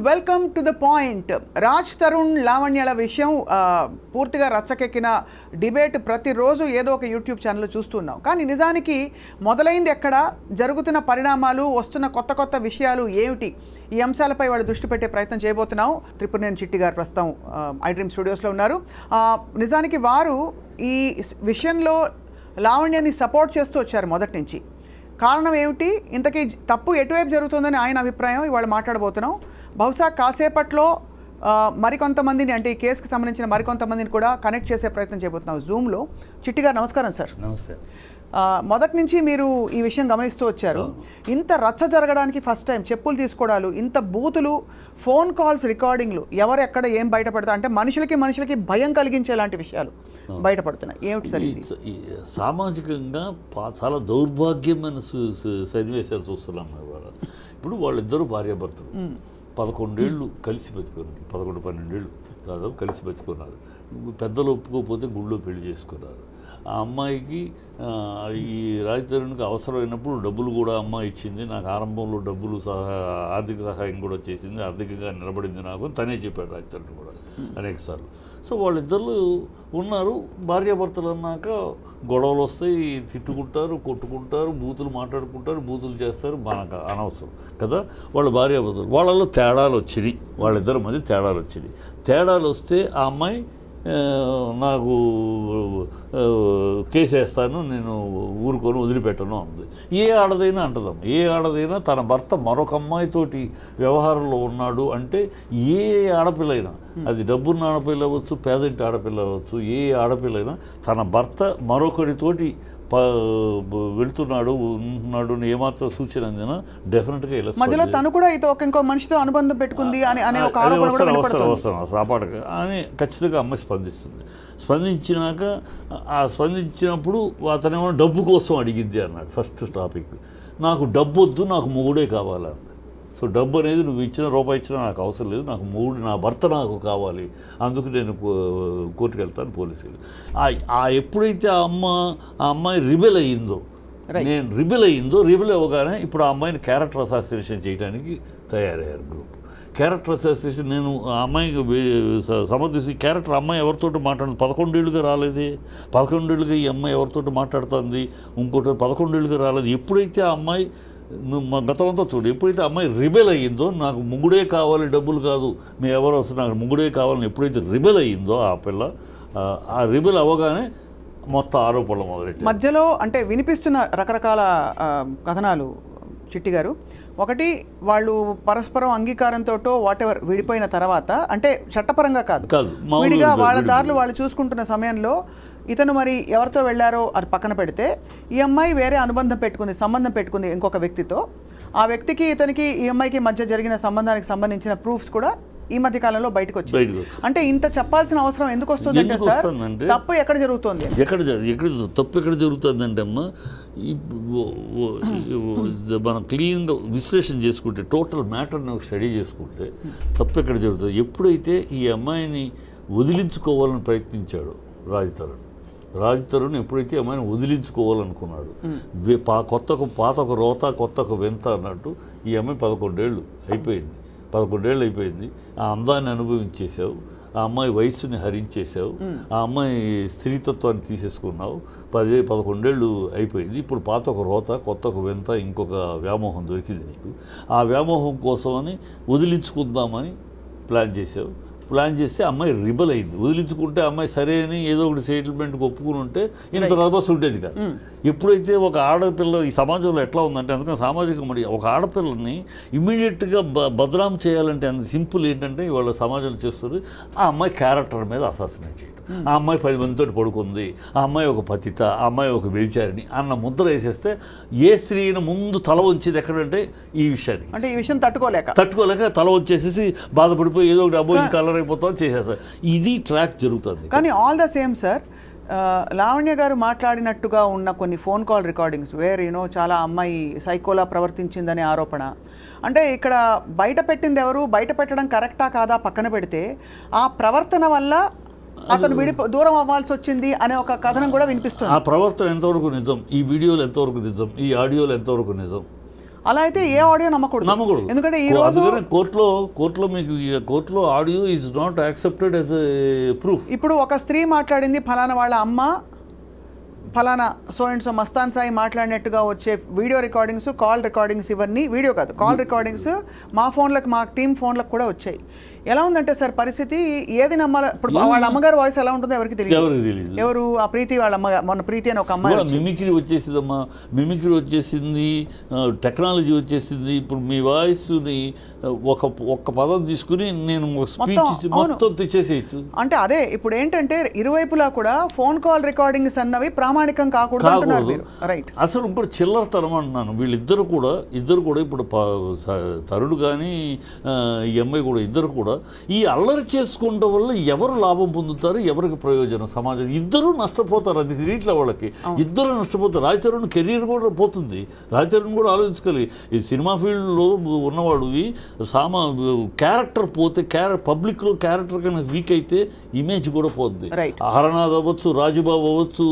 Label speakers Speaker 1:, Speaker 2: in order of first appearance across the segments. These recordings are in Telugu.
Speaker 1: Welcome to the point. Raj Tarun లావణ్యాల విషయం పూర్తిగా రచ్చకెక్కిన డిబేట్ ప్రతిరోజు ఏదో ఒక యూట్యూబ్ ఛానల్లో చూస్తున్నాం. కానీ నిజానికి మొదలైంది ఎక్కడ, జరుగుతున్న పరిణామాలు, వస్తున్న కొత్త కొత్త విషయాలు ఏమిటి, ఈ అంశాలపై వాళ్ళు దృష్టి పెట్టే ప్రయత్నం చేయబోతున్నాం. త్రిపురనేని చిట్టి గారు ప్రస్తుతం ఐ డ్రీమ్ స్టూడియోస్లో ఉన్నారు. నిజానికి వారు ఈ విషయంలో లావణ్యాన్ని సపోర్ట్ చేస్తూ వచ్చారు మొదటి నుంచి. కారణం ఏమిటి, ఇంతకీ తప్పు ఎటువైపు జరుగుతుందని ఆయన అభిప్రాయం ఇవాళ మాట్లాడబోతున్నాం. బహుశా కాసేపట్లో మరికొంతమందిని, అంటే ఈ కేసుకి సంబంధించిన మరికొంతమందిని కూడా కనెక్ట్ చేసే ప్రయత్నం చేయబోతున్నాం జూమ్లో. చిట్టి గారు నమస్కారం సార్.
Speaker 2: నమస్తే.
Speaker 1: మొదటి నుంచి మీరు ఈ విషయం గమనిస్తూ వచ్చారు. ఇంత రచ్చ జరగడానికి ఫస్ట్ టైం చెప్పులు తీసుకోవడాలు, ఇంత బూతులు, ఫోన్ కాల్స్ రికార్డింగ్లు, ఎవరు ఎక్కడ ఏం బయటపడతారు అంటే మనుషులకి భయం కలిగించేలాంటి విషయాలు బయటపడుతున్నాయి. ఏమిటి సార్ ఇది?
Speaker 2: సామాజికంగా చాలా దౌర్భాగ్యమైన సన్నివేశాలు చూస్తున్నాం. ఇప్పుడు వాళ్ళిద్దరూ భార్యాభర్తలు 11 ఏళ్ళు కలిసి బతుకున్నారు. 11-12 ఏళ్ళు దాదాపు కలిసి బతుకున్నారు. పెద్దలు ఒప్పుకోకపోతే గుళ్ళో పెళ్లి చేసుకున్నారు. ఆ అమ్మాయికి ఈ రాజ్ తరుణ్కి అవసరమైనప్పుడు డబ్బులు కూడా అమ్మాయి ఇచ్చింది. నాకు ఆరంభంలో డబ్బులు ఆర్థిక సహాయం కూడా చేసింది, ఆర్థికంగా నిలబడింది నాకు తనే చెప్పాడు రాజ్ తరుణ్ కూడా అనేక సార్లు. సో వాళ్ళిద్దరు ఉన్నారు. భార్యాభర్తలు అన్నాక గొడవలు వస్తాయి, తిట్టుకుంటారు, కొట్టుకుంటారు, బూతులు మాట్లాడుకుంటారు, బూతులు చేస్తారు. మనకు అనవసరం కదా. వాళ్ళ భార్యాభర్తలు వాళ్ళలో తేడాలు వచ్చినాయి. వాళ్ళిద్దరి మధ్య తేడాలు వచ్చినాయి. తేడాలు వస్తే ఆ అమ్మాయి నాకు కేసు వేస్తాను, నేను ఊరుకొని వదిలిపెట్టను అంది. ఏ ఆడదైనా అంటదాం, ఏ ఆడదైనా తన భర్త మరొక అమ్మాయితోటి వ్యవహారంలో ఉన్నాడు అంటే, ఏ ఆడపిల్లైనా, అది డబ్బున్న ఆడపిల్ల అవ్వచ్చు, పేదింటి ఆడపిల్ల అవ్వచ్చు, ఏ ఆడపిల్లైనా తన భర్త మరొకరితోటి వెళ్తున్నాడు ఉంటున్నాడు ఏమాత్రం సూచన అందినా డెఫినెట్గా ఇలా
Speaker 1: మధ్యలో తను కూడా ఇంకో మనిషితో అనుబంధం పెట్టుకుంది అనే ఒక
Speaker 2: రాపాడక అని ఖచ్చితంగా అమ్మాయి స్పందిస్తుంది. స్పందించినాక స్పందించినప్పుడు అతనేమో డబ్బు కోసం అడిగిద్ది అన్నాడు. ఫస్ట్ టాపిక్, నాకు డబ్బు వద్దు, నాకు మొగుడే కావాలంది. సో డబ్బు అనేది నువ్వు ఇచ్చిన రూపాయి ఇచ్చినా నాకు అవసరం లేదు, నాకు మొగుడు, నా భర్త నాకు కావాలి, అందుకు నేను కోర్టుకు వెళ్తాను పోలీసులు. ఎప్పుడైతే ఆ అమ్మాయి రిబెల్ అయ్యిందో, రిబెల్ అవ్వగానే ఇప్పుడు ఆ అమ్మాయిని క్యారెక్టర్ అసాసినేషన్ చేయడానికి తయారయ్యారు గ్రూప్. క్యారెక్టర్ అసాసినేషన్ నేను ఆ అమ్మాయికి సమర్థించి, క్యారెక్టర్ అమ్మాయి ఎవరితోటి మాట్లాడుతుంది, 11 ఏళ్ళుగా రాలేదే, 11 ఏళ్ళుగా ఈ అమ్మాయి ఎవరితోటి మాట్లాడుతుంది, ఇంకోటి 11 ఏళ్ళుగా రాలేదు. ఎప్పుడైతే ఆ అమ్మాయి గతం అంతా చూడు, ఎప్పుడైతే అమ్మాయి రిబెల్ అయ్యిందో, నాకు ముగ్గుడే కావాలి డబ్బులు కాదు, మేము ఎవరు వస్తున్నా, నాకు ముగ్గుడే కావాలని ఎప్పుడైతే రిబెల్ అయ్యిందో ఆ పిల్ల, ఆ రిబెల్ అవ్వగానే మొత్తం ఆరోపణలు మొదలెట్టాయి.
Speaker 1: మధ్యలో అంటే వినిపిస్తున్న రకరకాల కథనాలు చిట్టి గారు. ఒకటి, వాళ్ళు పరస్పరం అంగీకారంతో వాటెవర్ విడిపోయిన తర్వాత, అంటే చట్టపరంగా కాదు, విడిగా వాళ్ళ దారులు వాళ్ళు చూసుకుంటున్న సమయంలో ఇతను మరి ఎవరితో వెళ్ళారో అది పక్కన పెడితే, ఈ అమ్మాయి వేరే సంబంధం పెట్టుకుంది ఇంకొక వ్యక్తితో. ఆ వ్యక్తికి ఇతనికి ఈ అమ్మాయికి మధ్య జరిగిన సంబంధానికి సంబంధించిన ప్రూఫ్స్ కూడా ఈ మధ్య కాలంలో బయటకు వచ్చాయి. అంటే ఇంత చెప్పాల్సిన అవసరం ఎందుకు వస్తుంది అంటే సార్, తప్పు ఎక్కడ జరుగుతుంది,
Speaker 2: తప్పు ఎక్కడ జరుగుతుందంటే అమ్మ, మనం క్లీన్గా విశ్లేషణ చేసుకుంటే, టోటల్ మ్యాటర్ని స్టడీ చేసుకుంటే తప్పు ఎక్కడ జరుగుతుంది. ఎప్పుడైతే ఈ అమ్మాయిని వదిలించుకోవాలని ప్రయత్నించాడు రాజ్ తరుణ్ ఎప్పుడైతే అమ్మాయిని వదిలించుకోవాలనుకున్నాడు, పాతొక రోత కొత్తొక వింత అన్నట్టు, ఈ అమ్మాయి 11 ఏళ్ళు అయిపోయింది. ఆ అందాన్ని అనుభవించేసావు, ఆ అమ్మాయి వయస్సుని హరించేసావు, ఆ అమ్మాయి స్త్రీతత్వాన్ని తీసేసుకున్నావు. 11 ఏళ్ళు అయిపోయింది. ఇప్పుడు పాతొక రోత కొత్తొక వింత, ఇంకొక వ్యామోహం దొరికింది నీకు. ఆ వ్యామోహం కోసమని వదిలించుకుందామని ప్లాన్ చేస్తే అమ్మాయి రిబల్ అయింది. వదిలించుకుంటే అమ్మాయి సరే అని ఏదో ఒకటి సెటిల్మెంట్కి ఒప్పుకుని ఉంటే ఇంత రభస్ ఉండేది కాదు. ఎప్పుడైతే ఒక ఆడపిల్ల ఈ సమాజంలో ఎట్లా ఉందంటే, అందుకని సామాజిక మీడియా ఒక ఆడపిల్లని ఇమ్మీడియట్గా బదనాం చేయాలంటే అంత సింపుల్ ఏంటంటే ఇవాళ సమాజంలో చేస్తుంది, ఆ అమ్మాయి క్యారెక్టర్ మీద అసాసినేట్ చేయడం, ఆ అమ్మాయి 10 మందితో పడుకుంది, ఆ అమ్మాయి ఒక పతిత, ఆ అమ్మాయి ఒక వ్యభిచారిణి అన్న ముద్ర వేసేస్తే ఏ స్త్రీని ముందు తల వంచేది ఎక్కడంటే ఈ విషయానికి,
Speaker 1: అంటే ఈ విషయం తట్టుకోలేక
Speaker 2: తల వంచేసేసి బాధపడిపోయి ఏదో ఒకటి అబ్బో కలర్ అయిపోతాం చేసేస్తారు. ఇది ట్రాక్ జరుగుతుంది.
Speaker 1: కానీ all the same sir, Lavanya గారు మాట్లాడినట్టుగా ఉన్న కొన్ని ఫోన్ కాల్ రికార్డింగ్స్ వేర్ చాలా అమ్మాయి సైకోలా ప్రవర్తించిందనే ఆరోపణ. అంటే ఇక్కడ బయట పెట్టింది ఎవరు, బయట పెట్టడం కరెక్టా కాదా పక్కన పెడితే, ఆ ప్రవర్తన వల్ల అతను దూరం అవ్వాల్సి వచ్చింది అనే ఒక కథనం కూడా వినిపిస్తుంది.
Speaker 2: ఆ ప్రవర్తన ఎంతవరకు నిజం, ఈ వీడియోలు ఎంతవరకు నిజం, ఈ ఆడియోలు ఎంతవరకు నిజం,
Speaker 1: అలా అయితే ఏ ఆడియో నమ్మకూడదు. ఎందుకంటే ఈ రోజు
Speaker 2: కోర్టులో మీకు కోర్టులో audio is not accepted as a proof.
Speaker 1: ఇప్పుడు ఒక స్త్రీ మాట్లాడింది, ఫలానా వాళ్ళ అమ్మ ఫలానా so and so Mastan Sai మాట్లాడినట్టుగా వచ్చే వీడియో రికార్డింగ్స్, కాల్ రికార్డింగ్స్, ఇవన్నీ వీడియో కాదు కాల్ రికార్డింగ్స్ మా ఫోన్లకు, మా టీం ఫోన్లకు కూడా వచ్చాయి. ఎలా ఉందంటే సార్ పరిస్థితి, ఏది నమ్మాలి? ఇప్పుడు వాళ్ళ అమ్మగారు వాయిస్ ఎలా ఉంటుందో ఎవరికి తెలియదు. ఎవరు ఆ ప్రీతి వాళ్ళ అమ్మగారు, మొన్న ప్రీతి అని ఒక అమ్మాయి
Speaker 2: మిమిక్రీ వచ్చేసిందమ్మా, మిమిక్రీ వచ్చేసింది, టెక్నాలజీ వచ్చేసింది. ఇప్పుడు మీ వాయిస్ని ఒక్క పదం తీసుకుని నేను స్పీచ్ మొత్తం తెచ్చేసేయచ్చు.
Speaker 1: అంటే అదే ఇప్పుడు ఏంటంటే ఇరువైపులా కూడా ఫోన్ కాల్ రికార్డింగ్స్ అన్నవి ప్రామాణికం కాకూడదు అంటున్నారు మీరు. రైట్.
Speaker 2: అసలు ఇప్పుడు చిల్లరతనం అంటున్నాను. వీళ్ళిద్దరు కూడా ఇప్పుడు తరుడు కానీ ఈ అమ్మాయి కూడా ఇద్దరు కూడా ఈ అల్లరి చేసుకోవడం వల్ల ఎవరు లాభం పొందుతారు, ఎవరికి ప్రయోజనం? సమాజం ఇద్దరు నష్టపోతారు. అది తిరిగిట్లా వాళ్ళకి ఇద్దరు నష్టపోతారు. రాజచరణ్ కెరీర్ కూడా పోతుంది. రాజచరణ్ కూడా ఆలోచించుకోవాలి. ఈ సినిమా ఫీల్డ్లో ఉన్నవాడు క్యారెక్టర్ పోతే, పబ్లిక్లో క్యారెక్టర్ కన్నా వీక్ అయితే ఇమేజ్ కూడా పోతుంది. హరనాథ్ అవ్వచ్చు, రాజుబాబు అవ్వచ్చు,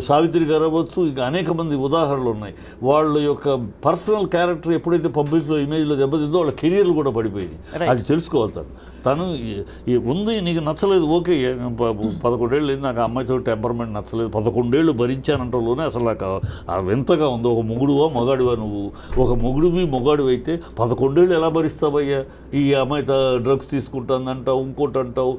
Speaker 2: సావిత్రి గారు అవ్వచ్చు, ఇంకా అనేక మంది ఉదాహరణలు ఉన్నాయి. వాళ్ళ యొక్క పర్సనల్ క్యారెక్టర్ ఎప్పుడైతే పబ్లిక్లో ఇమేజ్లో దెబ్బతిందో వాళ్ళ కెరీర్లు కూడా పడిపోయింది. అది తెలుసుకోవాలి. తను ఉంది, నీకు నచ్చలేదు, ఓకే, 11 ఏళ్ళు నాకు అమ్మాయితో టెంపర్మెంట్ నచ్చలేదు, 11 ఏళ్ళు భరించానంటలోనే అసలు నాకు వింతగా ఉంది. ఒక మొగుడువా మొగాడివా నువ్వు? ఒక మొగాడివి అయితే 11 ఏళ్ళు ఎలా భరిస్తావయ్యా? ఈ అమ్మాయితో డ్రగ్స్ తీసుకుంటుందంటావు, ఇంకోటి అంటావు,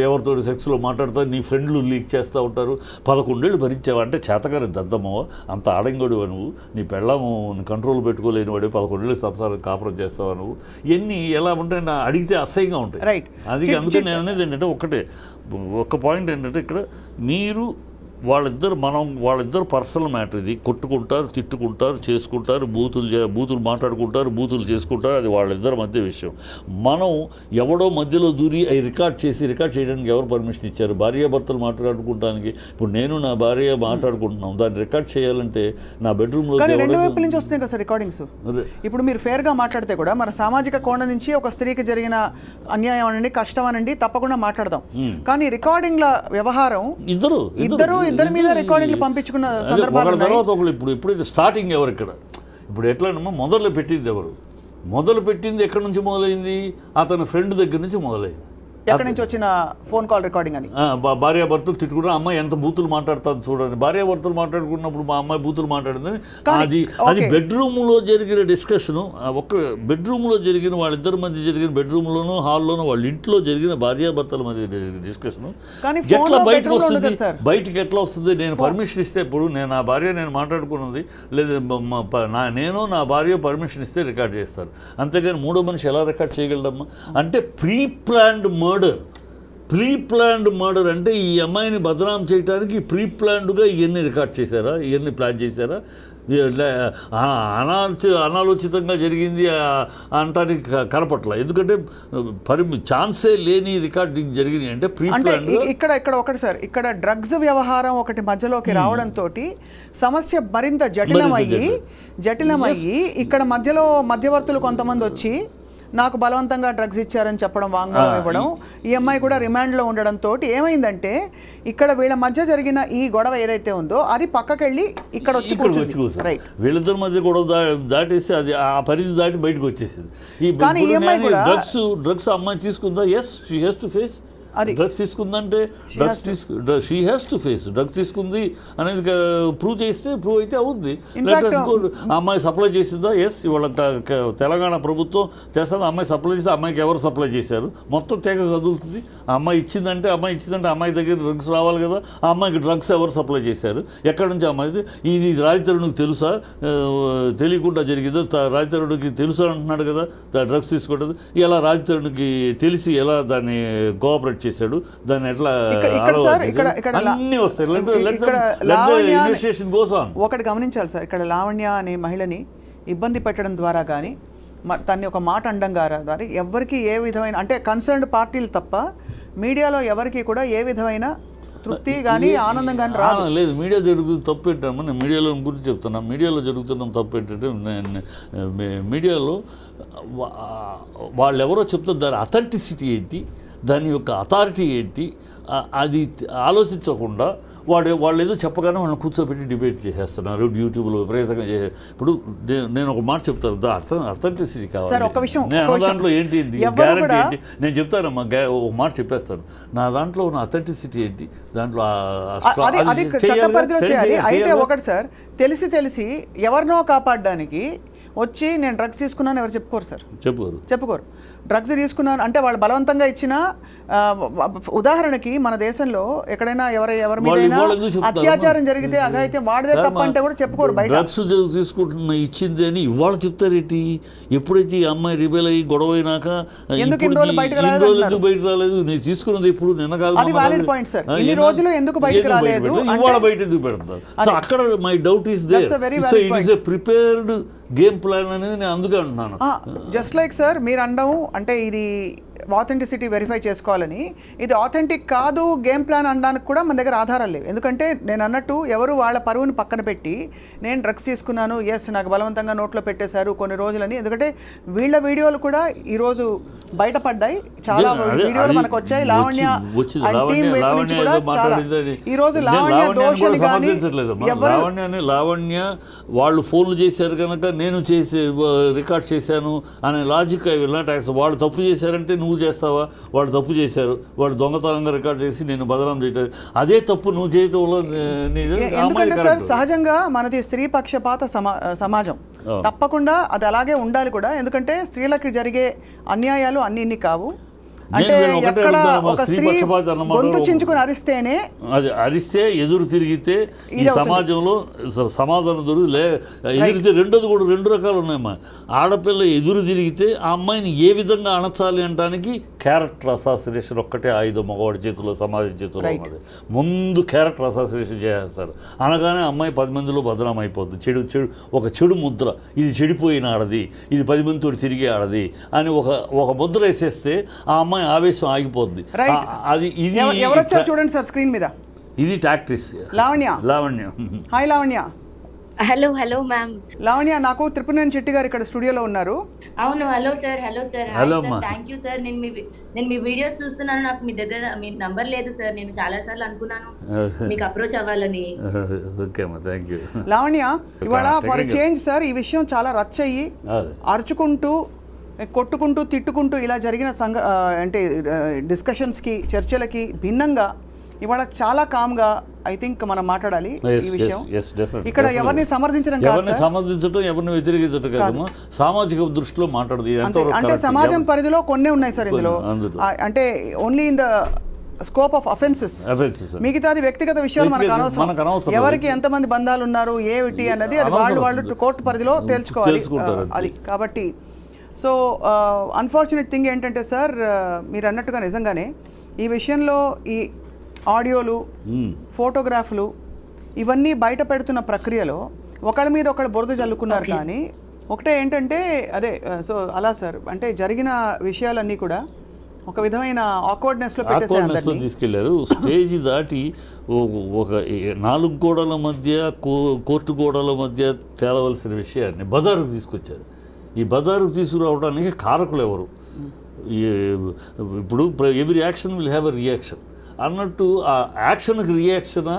Speaker 2: ఎవరితో సెక్స్లో మాట్లాడతావు, నీ ఫ్రెండ్లు లీక్ చేస్తూ ఉంటారు. 11 ఏళ్ళు భరించావా అంటే చేతగారి దద్దమ్మవా? అంత ఆడంగడివా నువ్వు? నీ పెళ్ళాము కంట్రోల్ పెట్టుకోలేని వాడే 11 ఏళ్ళు సంసారం కాపురం చేస్తావా నువ్వు? ఇవన్నీ ఎలా ఉంటాయి అడిగితే అసహ్యంగా ఉంటాయి.
Speaker 1: రైట్.
Speaker 2: అందుకే నేను అనేది ఏంటంటే ఒక పాయింట్ ఏంటంటే ఇక్కడ మీరు వాళ్ళిద్దరు పర్సనల్ మ్యాటర్. ఇది కొట్టుకుంటారు, తిట్టుకుంటారు, చేసుకుంటారు, బూతులు మాట్లాడుకుంటారు, బూతులు చేసుకుంటారు. అది వాళ్ళిద్దరి మధ్య విషయం. మనం ఎవడో మధ్యలో దూరి అవి రికార్డ్ చేయడానికి ఎవరు పర్మిషన్ ఇచ్చారు? భార్యాభర్తలు మాట్లాడుకోవడానికి. ఇప్పుడు నేను నా భార్య మాట్లాడుకుంటున్నాం, దాన్ని రికార్డ్ చేయాలంటే నా బెడ్రూమ్లో
Speaker 1: రెండు వైపుల నుంచి వస్తున్నాయి కదా సార్ రికార్డింగ్స్. ఇప్పుడు మీరు ఫేర్గా మాట్లాడితే కూడా మన సామాజిక కోణం నుంచి ఒక స్త్రీకి జరిగిన అన్యాయం అనండి, కష్టం అనండి, తప్పకుండా మాట్లాడదాం. కానీ రికార్డింగ్ల వ్యవహారం ఇద్దరి మీద రికార్డింగ్లు పంపించుకున్న సందర్భాలు
Speaker 2: తర్వాత ఒకళ్ళు. ఇప్పుడైతే స్టార్టింగ్ ఎవరు ఇక్కడ? ఇప్పుడు ఎట్లనమ్మా మొదలు పెట్టింది ఎవరు? మొదలు పెట్టింది ఎక్కడి నుంచి మొదలైంది? అతని ఫ్రెండ్ దగ్గర నుంచి మొదలైంది.
Speaker 1: ఎక్కడి నుంచి వచ్చిన ఫోన్ కాల్ రికార్డింగ్ అని.
Speaker 2: భార్యాభర్తలు తిట్టుకుంటే అమ్మాయి ఎంత బూతులు మాట్లాడుతుంది చూడండి. భార్యాభర్తలు మాట్లాడుకున్నప్పుడు మా అమ్మాయి బూతులు మాట్లాడిందని అది బెడ్రూమ్లో జరిగిన డిస్కషను. ఒక బెడ్రూమ్లో జరిగిన వాళ్ళిద్దరి మధ్య జరిగిన బెడ్రూమ్లోనూ హాల్లోనూ వాళ్ళ ఇంట్లో జరిగిన భార్యాభర్తల మధ్య జరిగిన డిస్కషను. ఎట్లా బయటకు వస్తుంది? బయటికి ఎట్లా వస్తుంది? నేను పర్మిషన్ ఇస్తే, ఇప్పుడు నా భార్య నేను మాట్లాడుకున్నది లేదా నేను నా భార్య పర్మిషన్ ఇస్తే రికార్డ్ చేస్తారు. అంతేగాని మూడో మనిషి ఎలా రికార్డ్ చేయగలడమ్మా? అంటే ప్రీ ప్లాన్డ్ మర్డర్ అంటే ఈ అమ్మాయిని బదనాం చేయడానికి ప్రీ ప్లాన్డ్గా ఇవన్నీ రికార్డ్ చేశారా? ఇవన్నీ ప్లాన్ చేశారా? అనాలోచితంగా జరిగింది అంటానికి కనపట్ల. ఎందుకంటే ఛాన్సే లేని రికార్డింగ్ జరిగింది అంటే ప్రీ ప్లాన్.
Speaker 1: ఇక్కడ ఒకటి సార్, ఇక్కడ డ్రగ్స్ వ్యవహారం ఒకటి మధ్యలోకి రావడంతో సమస్య మరింత జటిలమయ్యి ఇక్కడ మధ్యలో మధ్యవర్తులు కొంతమంది వచ్చి నాకు బలవంతంగా డ్రగ్స్ ఇచ్చారని చెప్పడం, వాంగ్మూలం ఇవ్వడం, ఈ అమ్మాయి కూడా రిమాండ్లో ఉండడంతో ఏమైందంటే ఇక్కడ వీళ్ళ మధ్య జరిగిన ఈ గొడవ ఏదైతే ఉందో అది పక్కకెళ్ళి ఇక్కడ వచ్చి
Speaker 2: వీళ్ళిద్దరి మధ్య గొడవ దాటేసి అది ఆ పరిధి దాటి బయటకు వచ్చేసింది.
Speaker 1: కానీ ఈ అమ్మాయి కూడా
Speaker 2: డ్రగ్స్ అమ్మాయి తీసుకుందా? Yes, she has to face. Drugs తీసుకుందంటే she has to face. Drugs తీసుకుంది అనేది ప్రూవ్ అయితే అవుద్ది. అమ్మాయి సప్లై చేసిందా? ఎస్, ఇవాళ తెలంగాణ ప్రభుత్వం చేస్తుంది. అమ్మాయి సప్లై చేస్తే అమ్మాయికి ఎవరు సప్లై చేశారు మొత్తం తెగ కదులుతుంది. అమ్మాయి ఇచ్చిందంటే అమ్మాయి దగ్గర డ్రగ్స్ రావాలి కదా. ఆ అమ్మాయికి డ్రగ్స్ ఎవరు సప్లై చేశారు? ఎక్కడి నుంచి అమ్మాయి? ఇది రాజతరుణ్కి తెలుసా? తెలియకుండా జరిగిందో? రాజతరుణ్కి తెలుసా అంటున్నాడు కదా డ్రగ్స్ తీసుకోవడం. ఇలా రాజతరుణ్కి తెలిసి ఎలా దాన్ని కోఆపరేట్ చేశాడు, దాన్ని ఎట్లా అన్ని వస్తాయి.
Speaker 1: ఒకటి గమనించాలి సార్, ఇక్కడ లావణ్య అనే మహిళని ఇబ్బంది పెట్టడం ద్వారా కానీ తన్ని ఒక మాట అనడం ద్వారా ఎవరికి ఏ విధమైన అంటే కన్సర్న్డ్ పార్టీలు తప్ప మీడియాలో ఎవరికి కూడా ఏ విధమైన తృప్తి కానీ ఆనందం కానీ రాదు.
Speaker 2: లేదు, మీడియా జరుగుతుంది తప్పు ఏంటమ్మా? నేను మీడియాలో గురించి చెప్తున్నా. మీడియాలో జరుగుతున్న తప్పు ఏంటంటే మీడియాలో వాళ్ళు ఎవరో చెప్తారు, దాని అథెంటిసిటీ ఏంటి, దాని యొక్క అథారిటీ ఏంటి, అది ఆలోచించకుండా వాళ్ళు ఏదో చెప్పగానే వాళ్ళని కూర్చోబెట్టి డిబేట్ చేసేస్తున్నారు యూట్యూబ్లో విపరీతంగా చేసే. ఇప్పుడు నేను ఒక మాట చెప్తాను, అథెంటిసిటీ కావాలి. నేను దాంట్లో ఏంటి గ్యారంటీ ఏంటి నేను చెప్తానమ్మా, ఒక మాట చెప్పేస్తాను. నా దాంట్లో ఉన్న అథెంటిసిటీ ఏంటి, దాంట్లో
Speaker 1: అయితే ఒకటి సార్, తెలిసి ఎవరినో కాపాడడానికి వచ్చి నేను డ్రగ్స్ తీసుకున్నాను ఎవరు చెప్పుకోరు సార్, చెప్పుకోరు. డ్రగ్స్ తీసుకున్నాను అంటే వాళ్ళు బలవంతంగా ఇచ్చిన, ఉదాహరణకి మన దేశంలో ఎక్కడైనా ఎవరి మీద అత్యాచారం జరిగితే అదైతే వాడిదే తప్ప అంటే కూడా చెప్పుకోరు.
Speaker 2: డ్రగ్స్ తీసుకుంటున్న ఇచ్చింది అని ఇవాళ చెప్తారేంటి? ఎప్పుడైతే ఈ అమ్మాయి రిబెల్ అయ్యి గొడవ అయినాక
Speaker 1: ఎందుకు బయట
Speaker 2: రాలేదు, నేను తీసుకున్నది ఎప్పుడు నిన్న కాదు,
Speaker 1: అది వాలిడ్ పాయింట్ సార్. ఇన్ని రోజులు ఎందుకు బయటకు రాలేదు,
Speaker 2: ఇవాళ బయట ఎందుకు పెడతారు? సో అక్కడ my doubt is there. So it is a prepared game plan అనేది నేను అందుకే అంటున్నాను.
Speaker 1: జస్ట్ లైక్ సార్ మీరు అనడం అంటే ఇది ఆథెంటిసిటీ వెరిఫై చేసుకోవాలని, ఇది ఆథెంటిక్ కాదు గేమ్ ప్లాన్ అనడానికి కూడా మన దగ్గర ఆధారాలు లేవు. ఎందుకంటే నేను అన్నట్టు ఎవరు వాళ్ళ పరువుని పక్కన పెట్టి నేను డ్రగ్స్ తీసుకున్నాను, ఎస్ నాకు బలవంతంగా నోట్లో పెట్టేశారు కొన్ని రోజులని, ఎందుకంటే వీళ్ళ వీడియోలు కూడా ఈరోజు బయటపడ్డాయి, చాలా వీడియోలు మనకు వచ్చాయి. లావణ్య ఈరోజు
Speaker 2: లావణ్య వాళ్ళు ఫోన్లు చేశారు కనుక నేను రికార్డ్ చేశాను అనే లాజిక్ వాళ్ళు తప్పు చేశారంటే నువ్వు చేస్తావా? వాళ్ళు తప్పు చేశారు, వాళ్ళు దొంగతనంగా రికార్డ్ చేసి నేను బదనాం చేయటం, అదే తప్పు నువ్వు చేయటంలో.
Speaker 1: ఎందుకంటే సార్ సహజంగా మనది స్త్రీ పక్షపాత సమాజం, తప్పకుండా అది అలాగే ఉండాలి కూడా. ఎందుకంటే స్త్రీలకు జరిగే అన్యాయాలు అన్ని కావు. అంటే ఎక్కడ ఒక స్త్రీ గొంతు చించుకుని
Speaker 2: అరిస్తే ఎదురు తిరిగితే ఈ సమాజంలో సమాధానం ఎదురితే రెండోది కూడా రెండు రకాలు ఉన్నాయమ్మా. ఆడపిల్ల ఎదురు తిరిగితే ఆ అమ్మాయిని ఏ విధంగా అణచాలి అనడానికి క్యారెక్టర్ అసాసినేషన్ ఒక్కటే ఆయుధం మగవాడి చేతిలో, సమాజం చేతిలో ఉన్నది. ముందు క్యారెక్టర్ అసాసినేషన్ చేస్తారు, అనగానే అమ్మాయి 10 మందిలో బదనాం అయిపోద్ది. ఒక చెడు ముద్ర, ఇది చెడిపోయిన ఆడది, ఇది 10 మందితో తిరిగే ఆడది అని ఒక ముద్ర వేసేస్తే ఆ అమ్మాయి ఆవేశం ఆగిపోద్ది. అది ఇది
Speaker 1: చూడండి సార్ స్క్రీన్ మీద,
Speaker 2: ఇది tactics. Lavanya
Speaker 1: hi Lavanya.
Speaker 3: Hello ma'am.
Speaker 1: Lavanya, నాకు త్రిపురనేని చెట్టి గారు ఇక్కడ స్టూడియోలో ఉన్నారు.
Speaker 3: అవును. Hello sir. Thank you sir. నేను మీ వీడియోస్ చూస్తున్నాను. నాకు మీ దగ్గర మీ నంబర్ లేదు సార్. నేను చాలా సార్లు అనుకున్నాను మీకు అప్రోచ్ అవ్వాలని.
Speaker 1: లావణ్య, ఇవాళ ఫర్ చేంజ్ సార్ ఈ విషయం చాలా రచ్చ అయ్యి అరుచుకుంటూ కొట్టుకుంటూ తిట్టుకుంటూ ఇలా జరిగిన అంటే డిస్కషన్స్కి చర్చలకి భిన్నంగా ఇవాళ చాలా కామ్గా ఐ థింక్ మనం మాట్లాడాలి ఈ విషయం. ఇక్కడ ఎవరిని సమర్థించడం
Speaker 2: ఎవరిని వ్యతిరేకించడం కాదు, సామాజిక దృష్టిలో మాట్లాడదు.
Speaker 1: అంటే సమాజం పరిధిలో కొన్ని ఉన్నాయి సార్ ఇందులో, అంటే only in the scope of offences. మిగతాది వ్యక్తిగత విషయాలు మనకు అనవసరం. ఎవరికి ఎంతమంది బంధాలు ఉన్నారు ఏమిటి అన్నది అది వాళ్ళు కోర్టు పరిధిలో తేల్చుకోవాలి అది. కాబట్టి సో అన్ఫార్చునేట్ థింగ్ ఏంటంటే సార్ మీరు అన్నట్టుగా నిజంగానే ఈ విషయంలో ఈ ఆడియోలు, ఫోటోగ్రాఫ్లు ఇవన్నీ బయట పెడుతున్న ప్రక్రియలో ఒకళ్ళ మీద ఒకళ్ళు బురద జల్లుకున్నారు. కానీ ఒకటే ఏంటంటే అదే సో అలా సార్ అంటే జరిగిన విషయాలన్నీ కూడా ఒక విధమైన ఆక్వర్డ్నెస్లో
Speaker 2: తీసుకెళ్లారు. స్టేజ్ దాటి ఒక 4 గోడల మధ్య, కోర్టు గోడల మధ్య తేలవలసిన విషయాన్ని బజారుకు తీసుకొచ్చారు. ఈ బజారుకు తీసుకురావడానికి కారకులు ఎవరు? ఇప్పుడు every action will have a reaction అన్నట్టు, ఆ యాక్షన్కి రియాక్షనా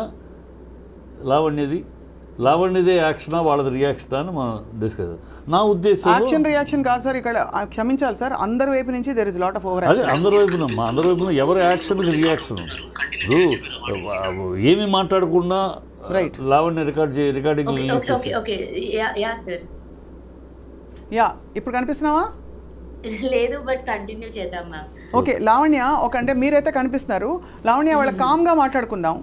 Speaker 2: లావణ్యదే యాక్షనా వాళ్ళది రియాక్షనా అని మనం డిస్కస్. నా ఉద్దేశం
Speaker 1: యాక్షన్ రియాక్షన్ కాదు సార్, ఇక్కడ క్షమించాలి సార్, అందరి వైపు నుంచి there is lot of over action.
Speaker 2: అందరి వైపున ఎవరి యాక్షన్కి రియాక్షన్. ఇప్పుడు ఏమి మాట్లాడకుండా లావణ్య రికార్డింగ్
Speaker 1: యా ఇప్పుడు కనిపిస్తున్నావా?
Speaker 3: లేదు, బట్ కంటిన్యూ చేద్దాం మ్యామ్.
Speaker 1: ఓకే లావణ్య, అంటే మీరైతే కనిపిస్తున్నారు. లావణ్య, వాళ్ళ కామ్గా మాట్లాడుకుందాం.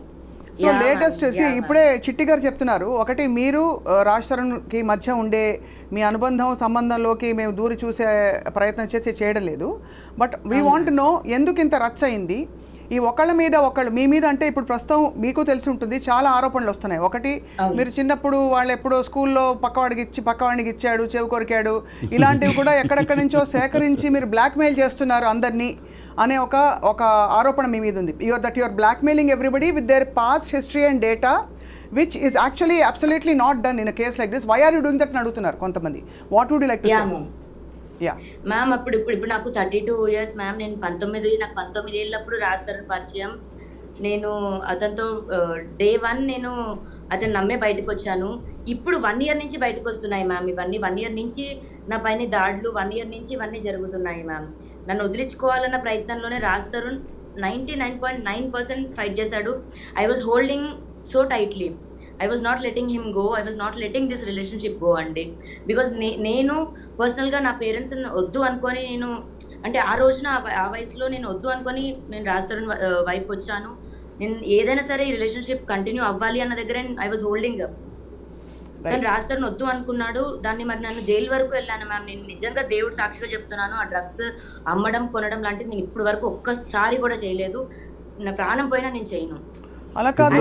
Speaker 1: సో లేటెస్ట్ ఇప్పుడే చిట్టి గారు చెప్తున్నారు, ఒకటి మీరు రాజ్ తరుణ్కి మధ్య ఉండే మీ అనుబంధం సంబంధంలోకి మేము దూరి చూసే ప్రయత్నం చేయడం లేదు. బట్ వీ వాంట్ నో ఎందుకు ఇంత రచ్చ అయింది ఈ ఒకళ్ళ మీద ఒకళ్ళు మీ మీద. అంటే ఇప్పుడు ప్రస్తుతం మీకు తెలిసి ఉంటుంది చాలా ఆరోపణలు వస్తున్నాయి. ఒకటి, మీరు చిన్నప్పుడు వాళ్ళు ఎప్పుడో స్కూల్లో పక్కవాడికి ఇచ్చాడు, చెవి కొరికాడు, ఇలాంటివి కూడా ఎక్కడెక్కడి నుంచో సేకరించి మీరు బ్లాక్మెయిల్ చేస్తున్నారు అందరినీ అనే ఒక ఆరోపణ మీ మీద ఉంది. That your blackmailing everybody with their past history and data which is actually absolutely not done in a case like this. Why are you doing that అని అడుగుతున్నారు కొంతమంది. What would you like to say?
Speaker 3: Ma'am, ఇప్పుడు నాకు 32 years మ్యామ్. నాకు 19 ఏళ్ళప్పుడు రాజ్ తరుణ్ పరిచయం. నేను అతనితో డే 1 నేను అతను నమ్మే బయటకు వచ్చాను. ఇప్పుడు 1 ఇయర్ నుంచి బయటకు వస్తున్నాయి మ్యామ్ ఇవన్నీ. 1 ఇయర్ నుంచి నా పైన దాడులు, 1 ఇయర్ నుంచి ఇవన్నీ జరుగుతున్నాయి మ్యామ్. నన్ను వదిలించుకోవాలన్న ప్రయత్నంలోనే రాజ్ తరుణ్ 99.9% ఫైట్ చేశాడు. I was holding so tightly. I was not letting him go. I was not letting this relationship go అండి. బికాజ్ నేను పర్సనల్గా నా పేరెంట్స్ వద్దు అనుకొని నేను అంటే ఆ రోజున ఆ వయసులో నేను వద్దు అనుకొని నేను రాజ్ తరుణ్ వైపు వచ్చాను. నేను ఏదైనా సరే ఈ రిలేషన్షిప్ కంటిన్యూ అవ్వాలి అన్న దగ్గర ఐ వాజ్ హోల్డింగ్ అప్. కానీ రాజ్ తరుణ్ వద్దు అనుకున్నాడు. దాన్ని మరి నన్ను జైలు వరకు వెళ్ళాను మ్యామ్. నేను నిజంగా దేవుడు సాక్షిగా చెప్తున్నాను, ఆ డ్రగ్స్ అమ్మడం కొనడం లాంటిది నేను ఇప్పటి వరకు ఒక్కసారి కూడా చేయలేదు. నా ప్రాణం పోయినా నేను చేయను.
Speaker 1: అలా కాదు,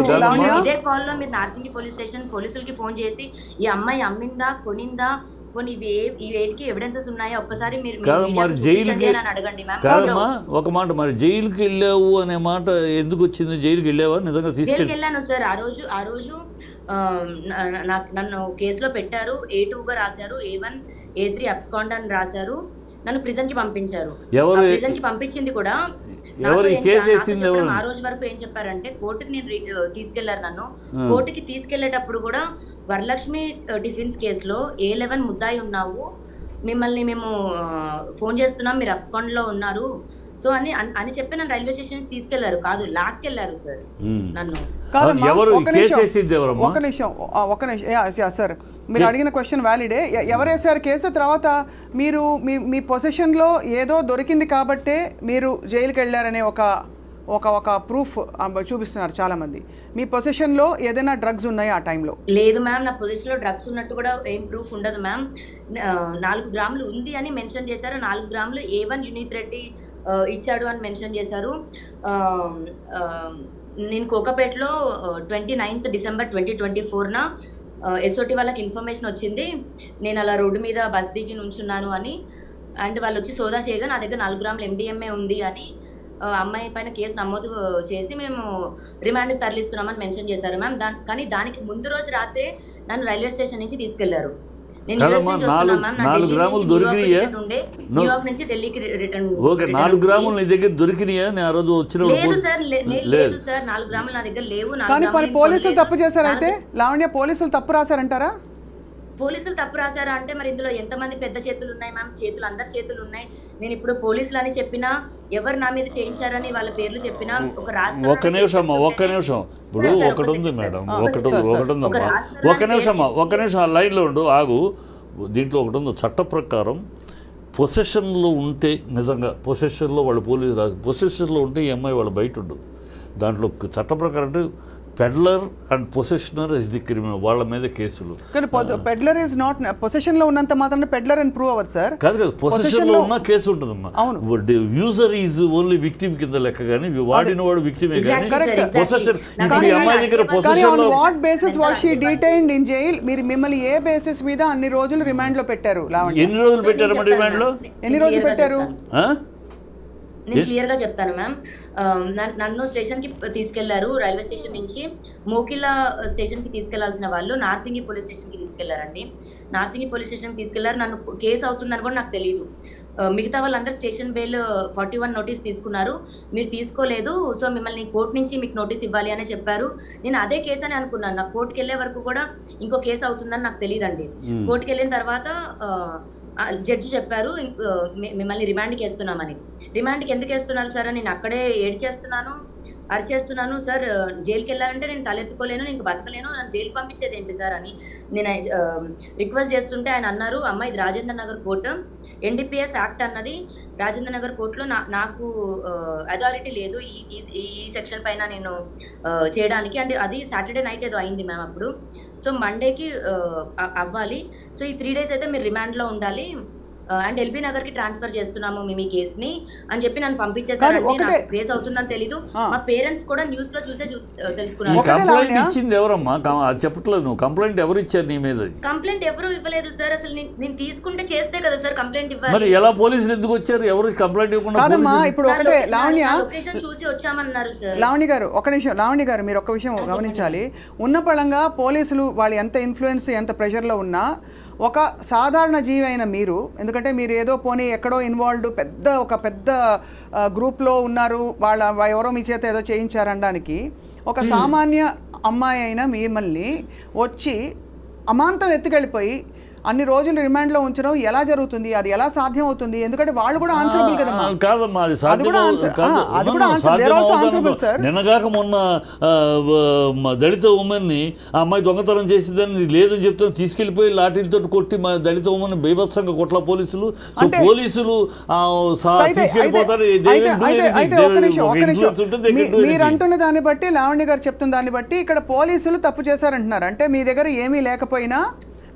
Speaker 3: ఇదే కాల్లో మీరు నార్సింగి పోలీస్ స్టేషన్ పోలీసులకి ఫోన్ చేసి ఈ అమ్మాయి అమ్మిందా కొనిందా కొన్ని ఈ వేటికి ఎవిడెన్సెస్ ఉన్నాయా ఒక్కసారి మీరు అడగండి మ్యామ్.
Speaker 2: ఒక మాట, మరి జైలుకి వెళ్ళావు అనే మాట ఎందుకు వచ్చింది? జైలుకి వెళ్ళావా? నిజంగా
Speaker 3: జైలుకి వెళ్ళాను సార్. ఆ రోజు నన్ను కేసులో పెట్టారు. A2గా రాశారు, A1 A3 అబ్స్కాండ్ అని రాశారు. నన్ను ప్రిజన్ కి పంపించారు. ప్రిజన్ కి పంపించింది కూడా ఆ రోజు వరకు ఏం చెప్పారంటే కోర్టుకి నేను తీసుకెళ్లారు. నన్ను కోర్టుకి తీసుకెళ్లేటప్పుడు కూడా వరలక్ష్మి డిఫెన్స్ కేసులో A11 ముద్దాయి ఉన్నావు, మిమ్మల్ని మేము ఫోన్ చేస్తున్నాం, మీరు అబ్స్కాండ్ లో ఉన్నారు సో అని చెప్పి నన్ను రైల్వే స్టేషన్ తీసుకెళ్లారు. కాదు, లాక్కెళ్లారు సార్ నన్ను.
Speaker 1: ఒక నిమిషం సార్, మీరు అడిగిన క్వశ్చన్ వ్యాలిడే. ఎవరు వేసారు కేసు? తర్వాత మీరు మీ పొజిషన్లో ఏదో దొరికింది కాబట్టే మీరు జైలుకి వెళ్ళారనే ఒక ప్రూఫ్ చూపిస్తున్నారు చాలా మంది. మీ పొజిషన్లో ఏదైనా డ్రగ్స్ ఉన్నాయా ఆ టైంలో?
Speaker 3: లేదు మ్యామ్, నా పొజిషన్లో డ్రగ్స్ ఉన్నట్టు కూడా ఏం ప్రూఫ్ ఉండదు మ్యామ్. 4 గ్రాములు ఉంది అని మెన్షన్ చేశారు. 4 గ్రాములు A1 యునీత్ రెడ్డి ఇచ్చాడు అని మెన్షన్ చేశారు. నేను కోకాపేటలో 29th December 2024న SOT వాళ్ళకి ఇన్ఫర్మేషన్ వచ్చింది నేను అలా రోడ్డు మీద బస్ దిగి నుంచున్నాను అని. అండ్ వాళ్ళు వచ్చి సోదా చేయగా నా దగ్గర 4 గ్రాములు MDMA ఉంది అని అమ్మాయి పైన కేసు నమోదు చేసి మేము రిమాండ్కి తరలిస్తున్నామని మెన్షన్ చేశారు మ్యామ్. కానీ దానికి ముందు రోజు రాత్రే నన్ను రైల్వే స్టేషన్ నుంచి తీసుకెళ్లారు. నేను న్యూయార్క్ నుంచి ఢిల్లీకి రిటర్న్.
Speaker 2: 4 గ్రాములు నీ దగ్గర దొరికినాయా?
Speaker 3: లేదు సార్, లేదు సార్, 4 గ్రాములు నా దగ్గర లేవు.
Speaker 1: కానీ పోలీసులు తప్పు చేశారు. అయితే లావణ్య, పోలీసులు తప్పు రాశారంటారా?
Speaker 3: పోలీసులు తప్పు రాశారా అంటే మరి ఇందులో ఎంతమంది పెద్ద చేతులు ఉన్నాయి మ్యామ్? చేతులు అందరి చేతులు ఉన్నాయి. నేను ఇప్పుడు పోలీసులు అని చెప్పినా, ఎవరు నా మీద చేయించారని వాళ్ళ పేర్లు చెప్పినా, ఒక రాష్ట్రం
Speaker 2: ఒక్క నిమిషం ఇప్పుడు ఒకటి ఉంది మేడం, ఒక నిమిషం లైన్లో ఉండు, ఆగు. దీంట్లో ఒకటి ఉంది, చట్ట ప్రకారం పొసెషన్లో ఉంటే, నిజంగా పొసెషన్లో వాళ్ళు పోలీసు రాదు, పొసెషన్లో ఉంటే ఈ అమ్మాయి వాళ్ళు బయట ఉండు. దాంట్లో చట్ట ప్రకారం అంటే peddler and possessioner is the criminal, వాళ్ళ మీద కేసులు.
Speaker 1: కానీ పెడ్లర్ ఇస్ నాట్ పొసెషన్ లో ఉన్నంత మాత్రం పెడ్లర్ అని ప్రూవ్ అవ్వదు సార్.
Speaker 2: కాదు, పొసెషన్ లో ఉన్న కేసు ఉంటుందమ్మా. యూజర్ ఈజ్ ఓన్లీ విక్టిమ్ కింద లెక్క, కానీ వాడిన వాడు విక్టిమే. కానీ పొసెషన్ ఇప్పుడు ఈ అమ్మాయి దగ్గర పొసెషన్ లో
Speaker 1: what basis was she detained in jail? మీరు మిమ్మల్ని ఏ బేసిస్ మీద అన్ని రోజులు రిమాండ్ లో పెట్టారు?
Speaker 2: ఎన్ని రోజులు పెట్టారు రిమాండ్ లో?
Speaker 1: ఎన్ని రోజులు పెట్టారు?
Speaker 3: నేను క్లియర్గా చెప్తాను మ్యామ్. నన్ను స్టేషన్కి తీసుకెళ్లారు. రైల్వే స్టేషన్ నుంచి మోకిలా స్టేషన్కి తీసుకెళ్లాల్సిన వాళ్ళు నార్సింగి పోలీస్ స్టేషన్కి తీసుకెళ్లారండి. నార్సింగి పోలీస్ స్టేషన్కి తీసుకెళ్లారు. నన్ను కేసు అవుతుందని కూడా నాకు తెలియదు. మిగతా వాళ్ళందరూ స్టేషన్ బెయిల్ 41 నోటీస్ తీసుకున్నారు, మీరు తీసుకోలేదు, సో మిమ్మల్ని కోర్టు నుంచి మీకు నోటీస్ ఇవ్వాలి అని చెప్పారు. నేను అదే కేసు అని అనుకున్నాను. నాకు కోర్టుకి వెళ్ళే వరకు కూడా ఇంకో కేసు అవుతుందని నాకు తెలియదండి. కోర్టుకి వెళ్ళిన తర్వాత జడ్జి చెప్పారు మిమ్మల్ని రిమాండ్కి వేస్తున్నామని. రిమాండ్కి ఎందుకు వేస్తున్నారు సార్ అని నేను అక్కడే ఏడ్చేస్తున్నాను, అరిచేస్తున్నాను. సార్ జైలుకి వెళ్ళాలంటే నేను తలెత్తుకోలేను, నేను బతకలేను, నన్ను జైలుకి పంపించేది ఏంటి సార్ అని నేను రిక్వెస్ట్ చేస్తుంటే ఆయన అన్నారు, అమ్మ ఇది Rajendra Nagar court, NDPS act అన్నది రాజేంద్ర నగర్ కోర్టులో నాకు అథారిటీ లేదు ఈ సెక్షన్ పైన నేను చేయడానికి. అండ్ అది సాటర్డే నైట్ ఏదో అయింది మ్యామ్ అప్పుడు. సో మండేకి అవ్వాలి. సో ఈ 3 days అయితే మీరు రిమాండ్లో ఉండాలి అండ్ LB నగర్ కి ట్రాన్స్ఫర్ చేస్తున్నాము మేము ఈ కేసుని అని చెప్పి నన్ను పంపించేసారు. కేసు అవుతుందని తెలీదు. మా పేరెంట్స్ కూడా న్యూస్ లో చూసే తెలుసుకున్నారు.
Speaker 2: కంప్లైంట్ ఇచ్చింది ఎవరమ్మా? చెప్పట్లేదు నువ్వు. కంప్లైంట్ ఎవరు ఇచ్చారు నీ మీద?
Speaker 3: కంప్లైంట్ ఎవరు ఇవ్వలేదు సార్. అసలు నేను తీసుకుంటే చేస్తే కదా సార్ కంప్లైంట్ ఇవ్వాలి.
Speaker 2: మరి ఎలా పోలీసులు ఎందుకు వచ్చారు? ఎవరు కంప్లైంట్ ఇవ్వకుండా?
Speaker 1: ఇప్పుడు ఒకటే లావణ్య,
Speaker 3: లొకేషన్ చూసి వచ్చామన్నారు సార్.
Speaker 1: లావణ్య గారు ఒక నిమిషం. లావణ్య గారు మీరు ఒక విషయం గమనించాలి. ఉన్న పళంగా పోలీసులు వాళ్ళు ఎంత ఇన్ఫ్లుయెన్స్ ఎంత ప్రెషర్లో ఉన్నా ఒక సాధారణ జీవి అయిన మీరు, ఎందుకంటే మీరు ఏదో పోనీ ఎక్కడో ఇన్వాల్వ్డ్ ఒక పెద్ద గ్రూప్లో ఉన్నారు, ఎవరో మీ చేత ఏదో చేయించారనడానికి, ఒక సామాన్య అమ్మాయి అయిన మిమ్మల్ని వచ్చి అమాంతం ఎత్తుకెళ్ళిపోయి అన్ని రోజులు రిమాండ్లో ఉంచడం ఎలా జరుగుతుంది? అది ఎలా సాధ్యం అవుతుంది? ఎందుకంటే వాళ్ళు కూడా ఆన్సరబుల్ కదమ్మా.
Speaker 2: కాదమ్మా, అది
Speaker 1: సాధ్యం.
Speaker 2: నిన్నగాక మొన్న దళిత ఉమెన్ని ఆ అమ్మాయి దొంగతనం చేసిందని లేదని చెప్తే తీసుకెళ్లిపోయి లాఠీలతో కొట్టి మా దళిత ఉమెన్ బీభత్సంగా కొట్ల పోలీసులు. సో పోలీసులు తీసుకెళ్ళిపోతారు.
Speaker 1: మీరు అంటున్న దాన్ని బట్టి, లావణ్య గారు చెప్తున్న దాన్ని బట్టి ఇక్కడ పోలీసులు తప్పు చేశారంటున్నారు. అంటే మీ దగ్గర ఏమీ లేకపోయినా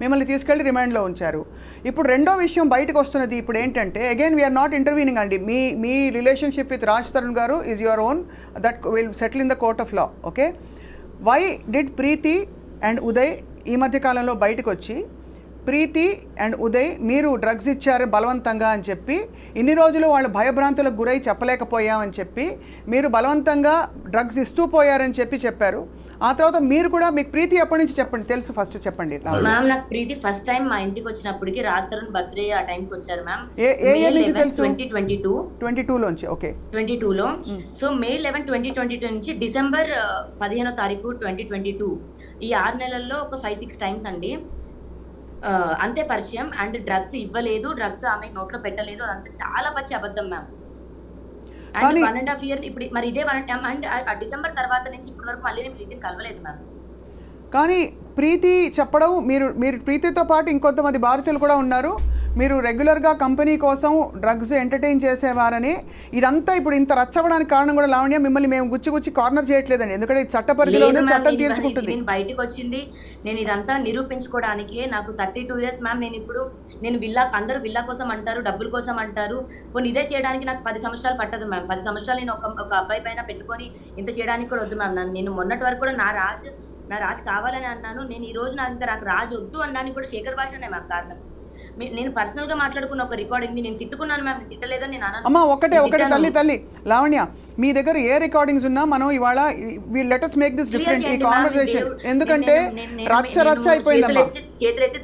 Speaker 1: మిమ్మల్ని తీసుకెళ్ళి రిమాండ్లో ఉంచారు. ఇప్పుడు రెండో విషయం బయటకు వస్తున్నది ఇప్పుడు ఏంటంటే, అగైన్ వీఆర్ నాట్ ఇంటర్వీనింగ్ అండి. మీ relationship with Raj Tarun garu is your own, that will settle in the court of law. Okay, why did Preethi and Uday ఈ మధ్యకాలంలో బయటకు వచ్చి ప్రీతి అండ్ ఉదయ్ మీరు డ్రగ్స్ ఇచ్చారు బలవంతంగా అని చెప్పి, ఇన్ని రోజులు వాళ్ళు భయభ్రాంతులకు గురై చెప్పలేకపోయామని చెప్పి మీరు బలవంతంగా డ్రగ్స్ ఇస్తూ పోయారని చెప్పారు. ఆ తర్వాత మీరు కూడా, మీకు ప్రీతి ఎప్పటి నుంచి చెప్పండి తెలుసు, ఫస్ట్ చెప్పండి.
Speaker 3: మ్యామ్ నాకు ప్రీతి ఫస్ట్ టైం మా ఇంటికి వచ్చినప్పటికి రాజ్ తరుణ్ బర్త్డే ఆ టైంకి వచ్చారు మ్యామ్.
Speaker 1: ఏ ఇయర్ నుంచి తెలుసు?
Speaker 3: 2022
Speaker 1: లోంచి. ఓకే,
Speaker 3: 22లో. సో May 11, 2022 నుంచి December 15వ తారీఖు 2022, ఈ 6 నెలల్లో ఒక 5-6 టైమ్స్ అండి అంతే పరిచయం. అండ్ డ్రగ్స్ ఇవ్వలేదు, డ్రగ్స్ ఆమె నోట్లో పెట్టలేదు, అదంతా చాలా పచ్చి అబద్ధం మ్యామ్. అండ్ 1.5 year ఇప్పుడు మరి ఇదే అండ్ డిసెంబర్ తర్వాత నుంచి ఇప్పటి వరకు మళ్ళీ నేను ప్రీతిని కలవలేదు మ్యామ్.
Speaker 1: కానీ ప్రీతి చెప్పడం, మీరు ప్రీతితో పాటు ఇంకొంతమంది భారతీయులు కూడా ఉన్నారు, మీరు రెగ్యులర్గా కంపెనీ కోసం డ్రగ్స్ ఎంటర్టైన్ చేసేవారని, ఇదంతా ఇప్పుడు ఇంత రచ్చవడానికి కారణం కూడా లావణ్య, మిమ్మల్ని మేము గుచ్చి కార్నర్ చేయట్లేదండి, ఎందుకంటే చట్ట పరిధిలోనే చట్టం తీర్చుకుంటుంది.
Speaker 3: నేను బయటకు వచ్చింది, నేను ఇదంతా నిరూపించుకోవడానికి. నాకు 32 years మ్యామ్. నేను అందరూ విల్లా కోసం అంటారు, డబ్బుల కోసం అంటారు. కొన్ని ఇదే చేయడానికి నాకు 10 సంవత్సరాలు పట్టదు మ్యామ్. 10 సంవత్సరాలు నేను ఒక అబ్బాయి పైన పెట్టుకొని ఇంత చేయడానికి కూడా వద్దు మ్యామ్. నేను మొన్నటి వరకు కూడా నా రాజు కావాలని అన్నాను. నేను ఈ రోజు నాకు రాజు వద్దు అనడానికి కూడా శేఖర్ భాషనే మ్యామ్ కారణం. నేను పర్సనల్ గా మాట్లాడుకున్న ఒక రికార్డింగ్ నేను తిట్టుకున్నాను మ్యామ్. నేను తిట్టలేదని నేను అన్నాను.
Speaker 1: అమ్మా ఒకటే తల్లి లావణ్య, మీ దగ్గర ఏ రికార్డింగ్స్ ఉన్నా మనం ఇవాళ let us make this different ఈ కాన్వర్సేషన్. ఎందుకంటే రచ్చ అయిపోయిందమ్మా.
Speaker 3: చేతులెత్తి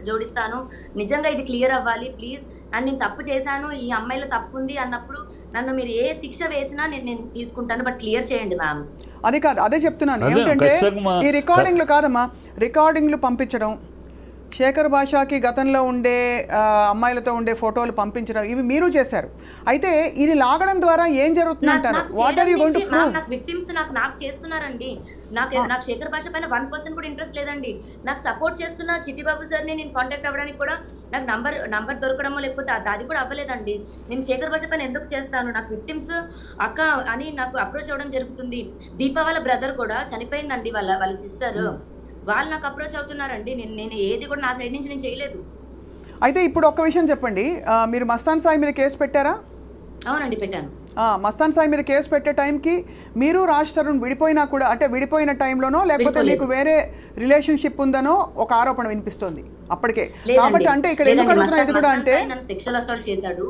Speaker 3: జోడిస్తాను, నిజంగా ఇది క్లియర్ అవ్వాలి ప్లీజ్. అండ్ నేను తప్పు చేశాను, ఈ అమ్మాయిలో తప్పు ఉంది అన్నప్పుడు నన్ను మీరు ఏ శిక్ష వేసినా నేను తీసుకుంటాను, బట్ క్లియర్ చేయండి మ్యామ్.
Speaker 1: అది కాదు, అదే చెప్తున్నాను. ఏంటంటే ఈ రికార్డింగ్లు కాదమ్మా, రికార్డింగ్లు పంపించడం, శేఖర్ భాషకి గతంలో ఉండే అమ్మాయిలతో ఉండే ఫోటోలు పంపించడం, ఇవి మీరు చేశారు. అయితే ఇది లాగడం ద్వారా ఏం జరుగుతుంది అంటారు? What are you going to prove?
Speaker 3: నాకు విక్టిమ్స్ నాకు చేస్తున్నారండి. నాకు శేఖర్ భాష పైన 1% కూడా ఇంట్రెస్ట్ లేదండి. నాకు సపోర్ట్ చేస్తున్న చిట్టిబాబు సార్ని నేను కాంటాక్ట్ అవ్వడానికి కూడా నాకు నంబర్ దొరకడమో లేకపోతే అది కూడా అవ్వలేదండి. నేను శేఖర్ భాష పైన ఎందుకు చేస్తాను? నాకు విక్టిమ్స్ అక్క అని నాకు అప్రోచ్ అవ్వడం జరుగుతుంది. దీప వాళ్ళ బ్రదర్ కూడా చనిపోయిందండి, వాళ్ళ సిస్టర్, వాళ్ళు నాకు అప్రోచ్ అవుతున్నారండి. నేను ఏది కూడా నా సైడ్ నుంచి నేను చేయలేదు.
Speaker 1: అయితే ఇప్పుడు ఒక్క విషయం చెప్పండి, మీరు మస్తాన్ సాయి మీద కేసు పెట్టారా?
Speaker 3: అవునండి, పెట్టాను.
Speaker 1: మస్తాన్ సాయి మీద కేసు పెట్టే టైంకి మీరు రాజ్ తరుణ్ విడిపోయినా కూడా, అంటే విడిపోయిన టైంలోనో లేకపోతే మీకు వేరే రిలేషన్షిప్ ఉందనో ఒక ఆరోపణ వినిపిస్తుంది అప్పటికే. కాబట్టి అంటే ఇక్కడ ఎందుకు అడుగుతున్నా ఇది కూడా అంటే,
Speaker 3: నన్ను సెక్షువల్ అసాల్ట్ చేశాడు.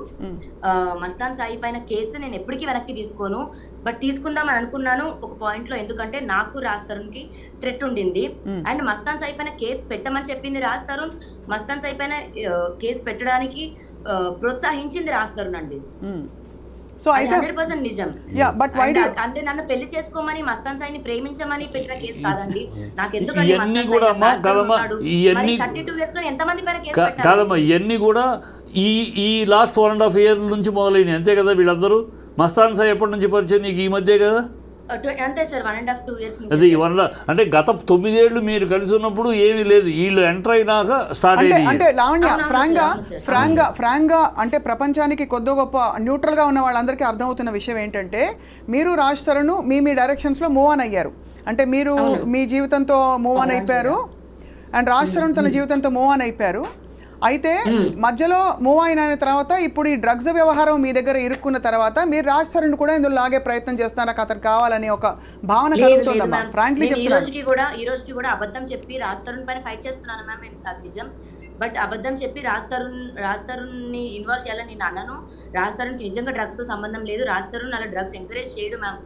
Speaker 3: మస్తాన్ సాయి పైన కేసు నేను ఎప్పటికీ వెనక్కి తీసుకోను, బట్ తీసుకుందామని అనుకున్నాను ఒక పాయింట్ లో. ఎందుకంటే నాకు రాజ్ తరుణ్ కి థ్రెట్ ఉండింది. అండ్ మస్తాన్ సాయి పైన కేసు పెట్టమని చెప్పింది రాజ్ తరుణ్, మస్తాన్ సాయి పైన కేసు పెట్టడానికి ప్రోత్సహించింది రాజ్ తరుణ్ అండి.
Speaker 1: సో అయితే
Speaker 3: 100% నిజం. అంటే నన్ను పెళ్లి చేసుకోమని, మస్తాన్ సాయిని ప్రేమించమని పెట్టిన కేసు కాదండి. నాకు ఎందుకంటే 32 years లో ఎంతమంది పైన కేసు పెట్టారు
Speaker 2: కాదమ్మా, ఇవన్నీ కూడా ఈ లాస్ట్ 1.5 year నుంచి మొదలైనవి అంతే కదా. వీళ్ళందరూ మస్తాన్ సాయి ఎప్పటి నుంచి పరిచయం నీకు? ఈ మధ్య కదా.
Speaker 3: అంతే సార్, 1.5-2 years.
Speaker 2: అది అంటే గత 9 ఏళ్ళు మీరు కలిసి ఉన్నప్పుడు ఏమీ లేదు, వీళ్ళు ఎంటర్ అయినాక స్టార్ట్ అయింది.
Speaker 1: అంటే లావణ్య ఫ్రాంక్ గా అంటే ప్రపంచానికి కొద్ది గొప్ప న్యూట్రల్ గా ఉన్న వాళ్ళందరికీ అర్థమవుతున్న విషయం ఏంటంటే, మీరు రాజ్ తరుణ్ మీ డైరెక్షన్స్ లో మూవ్ ఆన్ అయ్యారు. అంటే మీరు మీ జీవితంతో మూవ్ ఆన్ అయిపోయారు, అండ్ రాజ్ తరుణ్ తన జీవితంతో మూవ్ ఆన్ అయిపోయారు. అయితే మధ్యలో మూవ్ అయిన తర్వాత ఇప్పుడు ఈ డ్రగ్స్ వ్యవహారం మీ దగ్గర ఇరుక్కున్న తర్వాత మీరు రాజ్ తరుణ్ కూడా ఇందులో లాగే ప్రయత్నం చేస్తున్నారు, అతను కావాలని ఒక భావన కలుగుతుందమ్మా. ఫ్రాంక్లీ
Speaker 3: ఈ రోజుకి కూడా అబద్ధం చెప్పి రాజ్ తరుణ్ పైన ఫైట్ చేస్తున్నాను మ్యామ్. అది నిజం, బట్ అబద్ధం చెప్పి రాజ్ తరుణ్ ని ఇన్వాల్వ్ చేయాలని నేను అన్నాను. రాజ్ తరుణ్కి నిజంగా డ్రగ్స్ తో సంబంధం లేదు. రాజ్ తరుణ్ అలా డ్రగ్స్ ఎంకరేజ్ చేయడు మ్యామ్.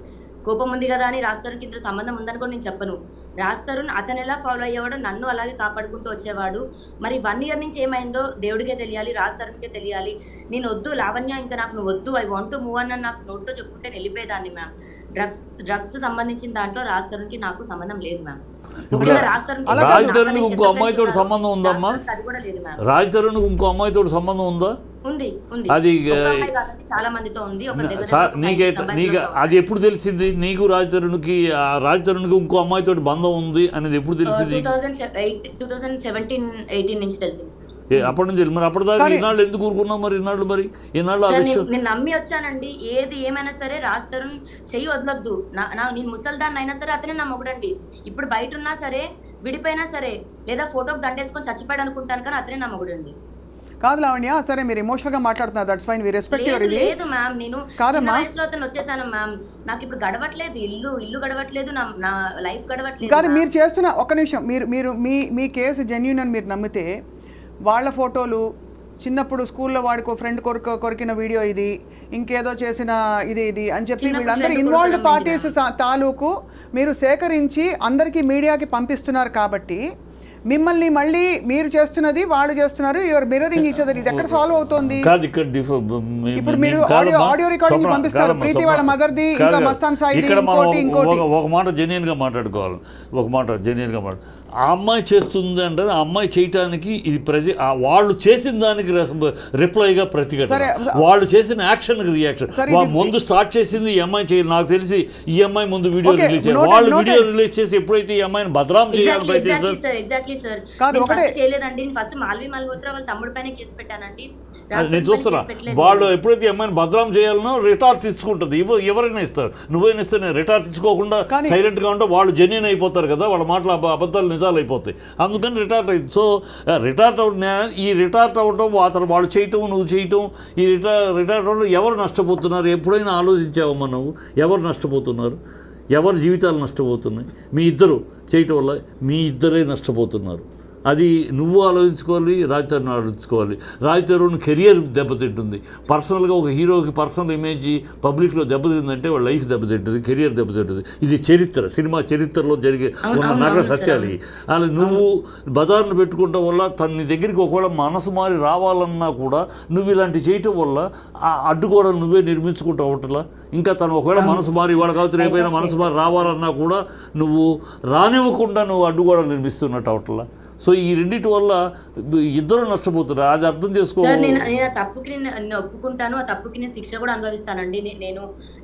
Speaker 3: కోపం ఉంది కదా అని రాజ్ తరుణ్కి ఇందులో సంబంధం ఉందని కూడా నేను చెప్పను. రాజ్ తరుణ్ అతను ఎలా ఫాలో అయ్యేవాడు, నన్ను అలాగే కాపాడుకుంటూ వచ్చేవాడు. మరి 1 year నుంచి ఏమైందో దేవుడికే తెలియాలి, రాజ్ తరుణ్కే తెలియాలి. నేను వద్దు లావణ్య, ఇంకా నాకు నువ్వు వద్దు, ఐ వాంట్ టు మూవ్ అని నాకు నోట్తో చెప్పుకుంటే వెళ్ళిపోయేదాన్ని మ్యామ్. డ్రగ్స్ సంబంధించిన దాంట్లో రాజ్ తరుణ్కి నాకు సంబంధం లేదు మ్యామ్.
Speaker 2: రాజ్ తరుణ్కి ఇంకో అమ్మాయితో సంబంధం ఉందమ్మా?
Speaker 3: అది కూడా లేదు మ్యామ్.
Speaker 2: రాజ్ తరుణ్కి ఇంకో అమ్మాయితో సంబంధం ఉందా?
Speaker 3: ఉంది.
Speaker 2: అది
Speaker 3: చాలా మందితో ఉంది.
Speaker 2: నీకు అది ఎప్పుడు తెలిసింది? నీకు రాజ్ తరుణ్కి ఇంకో అమ్మాయితో బంధం ఉంది అనేది ఎప్పుడు తెలిసింది?
Speaker 3: 2017-18 నుంచి తెలిసింది సార్.
Speaker 2: అప్పటి నుంచి. మరి అప్పటిదాకా ఈనాళ్ళు ఎందుకు ఊరుకున్నావు? మరి ఈనాళ్ళు
Speaker 3: నేను నమ్మి వచ్చానండి. ఏది ఏమైనా సరే రాజ్ తరుణ్ చెయ్యి వదలొద్దు, నేను ముసల్దాన్ని అయినా సరే అతనే నా మొగుడండి. ఇప్పుడు బయట ఉన్నా సరే, విడిపోయినా సరే, లేదా ఫోటోకి దండేసుకొని చచ్చిపోయాడు అనుకుంటాను, కానీ అతనే నా మొగుడండి.
Speaker 1: కాదు లావణ్య, సరే మీరు ఎమోషనల్ గా మాట్లాడుతున్నారు, that's fine, we respect your ఇది.
Speaker 3: లేదు మ్యామ్, నేను చిన్న వయసులో అతను వచ్చేసాను మ్యామ్. నాకు ఇప్పుడు గడవట్లేదు, ఇల్లు గడవట్లేదు, నా లైఫ్ గడవట్లేదు.
Speaker 1: కానీ మీరు చేస్తున్న ఒక్క నిమిషం, మీరు మీ కేసు జెన్యూన్ అని మీరు నమ్మితే, వాళ్ళ ఫోటోలు చిన్నప్పుడు స్కూల్లో వాడికో ఫ్రెండ్ కొరికిన వీడియో ఇది, ఇంకేదో చేసిన ఇది అని చెప్పి వీళ్ళందరూ ఇన్వాల్వ్డ్ పార్టీస్ తాలూకు మీరు సేకరించి అందరికీ మీడియాకి పంపిస్తున్నారు. కాబట్టి మిమ్మల్ని మళ్ళీ మీరు చేస్తున్నది వాళ్ళు చేస్తున్నారు, యువర్ మిర్రరింగ్ ఈచ్ అదర్. ఇది ఎక్కడ సాల్వ్ అవుతుంది? ఇప్పుడు మీరు ఆడియో రికార్డింగ్ పంపిస్తారు, ప్రీతి వాళ్ళ మదర్ది, ఇంకా మస్తాన్ సాయిది, ఇంకోటి.
Speaker 2: ఒక మాట జెన్యూన్ గా మాట్లాడుకోవాలి, ఆ అమ్మాయి చేస్తుంది అంటే ఆ అమ్మాయి చేయటానికి ఇది వాళ్ళు చేసిన దానికి రిప్లైగా ప్రతిఘటన, వాళ్ళు చేసిన యాక్షన్కి రియాక్షన్. ముందు స్టార్ట్ చేసింది ఈ అమ్మాయి చేయాలి. నాకు తెలిసి ఈ అమ్మాయి ముందు వీడియో రిలీజ్ చేయాలి. వాళ్ళు వీడియో రిలీజ్ చేసి ఎప్పుడైతే ఈ అమ్మాయిని బదనాం చేయాలని నేను చూస్తున్నా. వాళ్ళు ఎప్పుడైతే ఈ అమ్మాయిని బదనాం చేయాలనో రిటార్ట్ తీసుకుంటుంది. ఎవరైనా ఇస్తారు, నువ్వైనా ఇస్తే నేను రిటార్ట్ తీసుకోకుండా సైలెంట్ గా ఉంటే వాళ్ళు జెన్యూన్ అయిపోతారు కదా, వాళ్ళ మాటలు అబద్ధాలు నిజాలు అయిపోతాయి. అందుకని రిటార్ట్ అయింది. సో రిటార్ట్ ఈ రిటార్ట్ అవ్వడం, అతను వాళ్ళు చేయటం, నువ్వు చేయటం, ఈ రిటార్ట్ అవ్వడం ఎవరు నష్టపోతున్నారు? ఎప్పుడైనా ఆలోచించావమ్మా నువ్వు? ఎవరు నష్టపోతున్నారు? ఎవరి జీవితాలు నష్టపోతున్నాయి? మీ ఇద్దరు చేయటం వల్ల మీ ఇద్దరే నష్టపోతున్నారు. అది నువ్వు ఆలోచించుకోవాలి, రాజ్ తరుణ్ ఆలోచించుకోవాలి. రాజ్ తరుణ్ కెరియర్ దెబ్బతింటుంది. పర్సనల్గా ఒక హీరోకి పర్సనల్ ఇమేజ్ పబ్లిక్లో దెబ్బతిందంటే వాళ్ళ లైఫ్ దెబ్బతింటుంది, కెరియర్ దెబ్బతింటుంది. ఇది చరిత్ర, సినిమా చరిత్రలో జరిగే ఉన్న నగర సత్యాలు. అలా నువ్వు బజార్ను పెట్టుకోవడం వల్ల నీ దగ్గరికి ఒకవేళ మనసు మారి రావాలన్నా కూడా నువ్వు ఇలాంటి చేయటం వల్ల ఆ అడ్డుగోడలు నువ్వే నిర్మించుకుంటూ అవటలా. ఇంకా తను ఒకవేళ మనసు మారి ఇవాళ కావచ్చు రేపైనా మనసు మారి రావాలన్నా కూడా నువ్వు రానివ్వకుండా నువ్వు అడ్డుగోడలు నిర్మిస్తున్నట్టు అవటలా. సో ఈ రెండింటి వల్ల ఇద్దరు నష్టపోతున్నారు. అది అర్థం చేసుకో.
Speaker 3: నేను ఆ తప్పుకి నేను ఒప్పుకుంటాను, ఆ తప్పుకి నేను శిక్ష కూడా అనుభవిస్తానండి.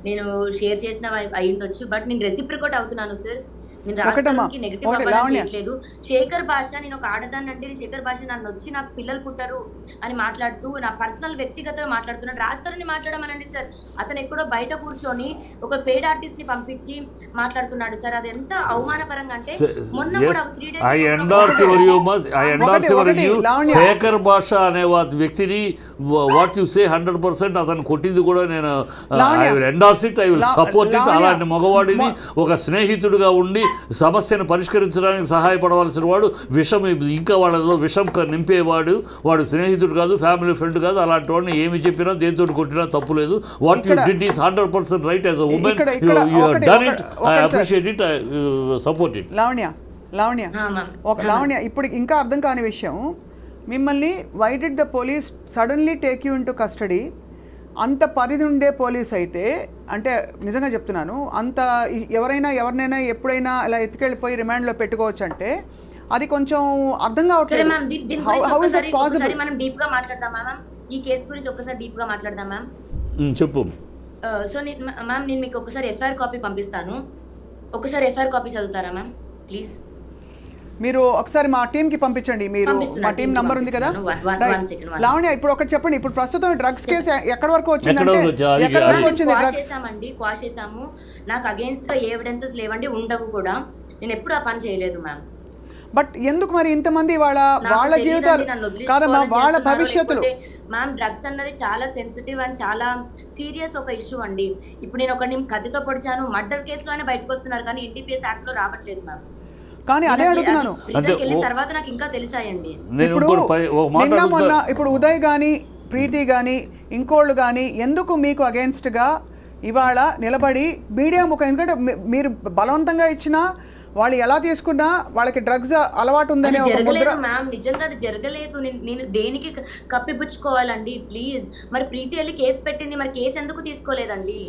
Speaker 3: నేను షేర్ చేసిన అయి ఉండొచ్చు, బట్ నేను రెసిప్రికేట్ అవుతున్నాను సార్. నేను రాష్ట్రానికి నెగిటివ్ చేయట్లేదు. శేఖర్ భాష, నేను ఒక ఆడదాన్ని అంటే నేను శేఖర్ భాష నన్ను వచ్చి నాకు పిల్లలు పుట్టరు అని మాట్లాడుతూ నా పర్సనల్ వ్యక్తిగతంగా మాట్లాడుతున్నాడు. రాస్తారని మాట్లాడమనండి సార్. అతను ఎక్కడో బయట కూర్చొని ఒక పెయిడ్ ఆర్టిస్ట్ ని పంపించి మాట్లాడుతున్నాడు సార్. అది ఎంత అవమానపరంగా అంటే మొన్న కూడా 3 days
Speaker 2: శేఖర్ భాష అనే వ్యక్తిని వాట్ యు సే 100% అతను కొట్టింది కూడా నేను I will endorse it, I will support it. అలాంటి మగవాడిని ఒక స్నేహితుడిగా ఉండి సమస్యను పరిష్కరించడానికి సహాయపడవలసిన వాడు విషం ఇంకా వాళ్ళలో విషం నింపేవాడు, వాడు స్నేహితుడు కాదు, ఫ్యామిలీ ఫ్రెండ్ కాదు. అలాంటి వాడిని ఏమి చెప్పినా దేంతో కొట్టినా తప్పు లేదు. What you did is 100% right as a women. You have done it, I appreciate it, I support it.
Speaker 1: Lavanya ఇప్పుడు ఇంకా అర్థం కాని విషయం, మిమ్మల్ని why did the police suddenly take you into custody? అంత పరిధి ఉండే పోలీస్ అయితే, అంటే నిజంగా చెప్తున్నాను, అంత ఎవరినైనా ఎప్పుడైనా అలా ఎత్తుకెళ్ళిపోయి రిమాండ్లో పెట్టుకోవచ్చు అంటే అది కొంచెం అర్థం కావట్లేదు.
Speaker 3: మనం డీప్ గా మాట్లాడదామా మ్యామ్? ఈ కేసు గురించి ఒక్కసారి డీప్ గా మాట్లాడదాం మ్యామ్.
Speaker 2: చెప్పు.
Speaker 3: సో మ్యామ్ నేను మీకు ఒకసారి ఎఫ్ఐఆర్ కాపీ పంపిస్తాను, ఒకసారి ఎఫ్ఐఆర్ కాపీ చదువుతారా మ్యామ్ ప్లీజ్?
Speaker 1: మీరు ఒకసారి మా టీంకి పంపించండి. మీరు మా టీం నంబర్ ఉంది కదా లావణ్య. ఇప్పుడు ఒకటి చెప్పండి, ఇప్పుడు ప్రస్తుతం డ్రగ్స్ కేసు ఎక్కడి వరకు వచ్చిందండి?
Speaker 3: క్వాష్ చేసాము. నాకు అగేన్స్ట్ గా ఎవిడెన్సెస్ లేవండి, ఉండవు కూడా. నేను ఎప్పుడు ఆ పని చేయలేదు మ్యామ్.
Speaker 1: బట్ ఎందుకు మరి ఇంతమంది వాళ్ళ జీవితాలు కాదమ్మా, వాళ్ళ భవిష్యత్తులు
Speaker 3: మ్యామ్? డ్రగ్స్ అన్నది చాలా సెన్సిటివ్ అండ్ చాలా సీరియస్ ఒక ఇష్యూ అండి. ఇప్పుడు నేను ఒకరిని కత్తితో పొడిచాను, మర్డర్ కేసులోనే బయటకు వస్తున్నారు, కానీ ఎన్డీపీఎస్ యాక్ట్ లో రావట్లేదు మ్యామ్.
Speaker 1: కానీ అదే అడుగుతున్నాను,
Speaker 3: తర్వాత నాకు ఇంకా తెలిసాయండి.
Speaker 1: ఇప్పుడు ఉదయ్ గాని ప్రీతి గాని ఇంకోళ్ళు గాని ఎందుకు మీకు అగేన్స్ట్ గా ఇవాళ నిలబడి మీడియా ముఖం, ఎందుకంటే మీరు బలవంతంగా ఇచ్చినా వాళ్ళు ఎలా తీసుకున్నా వాళ్ళకి డ్రగ్స్ అలవాటు ఉందని ఒక ముద్ర.
Speaker 3: మ్యామ్ నిజంగా అది జరగలేదు. నేను దేనికి కప్పిపుచ్చుకోవాలండి ప్లీజ్. మరి ప్రీతి వెళ్ళి కేసు పెట్టింది, మరి కేసు ఎందుకు తీసుకోలేదండి?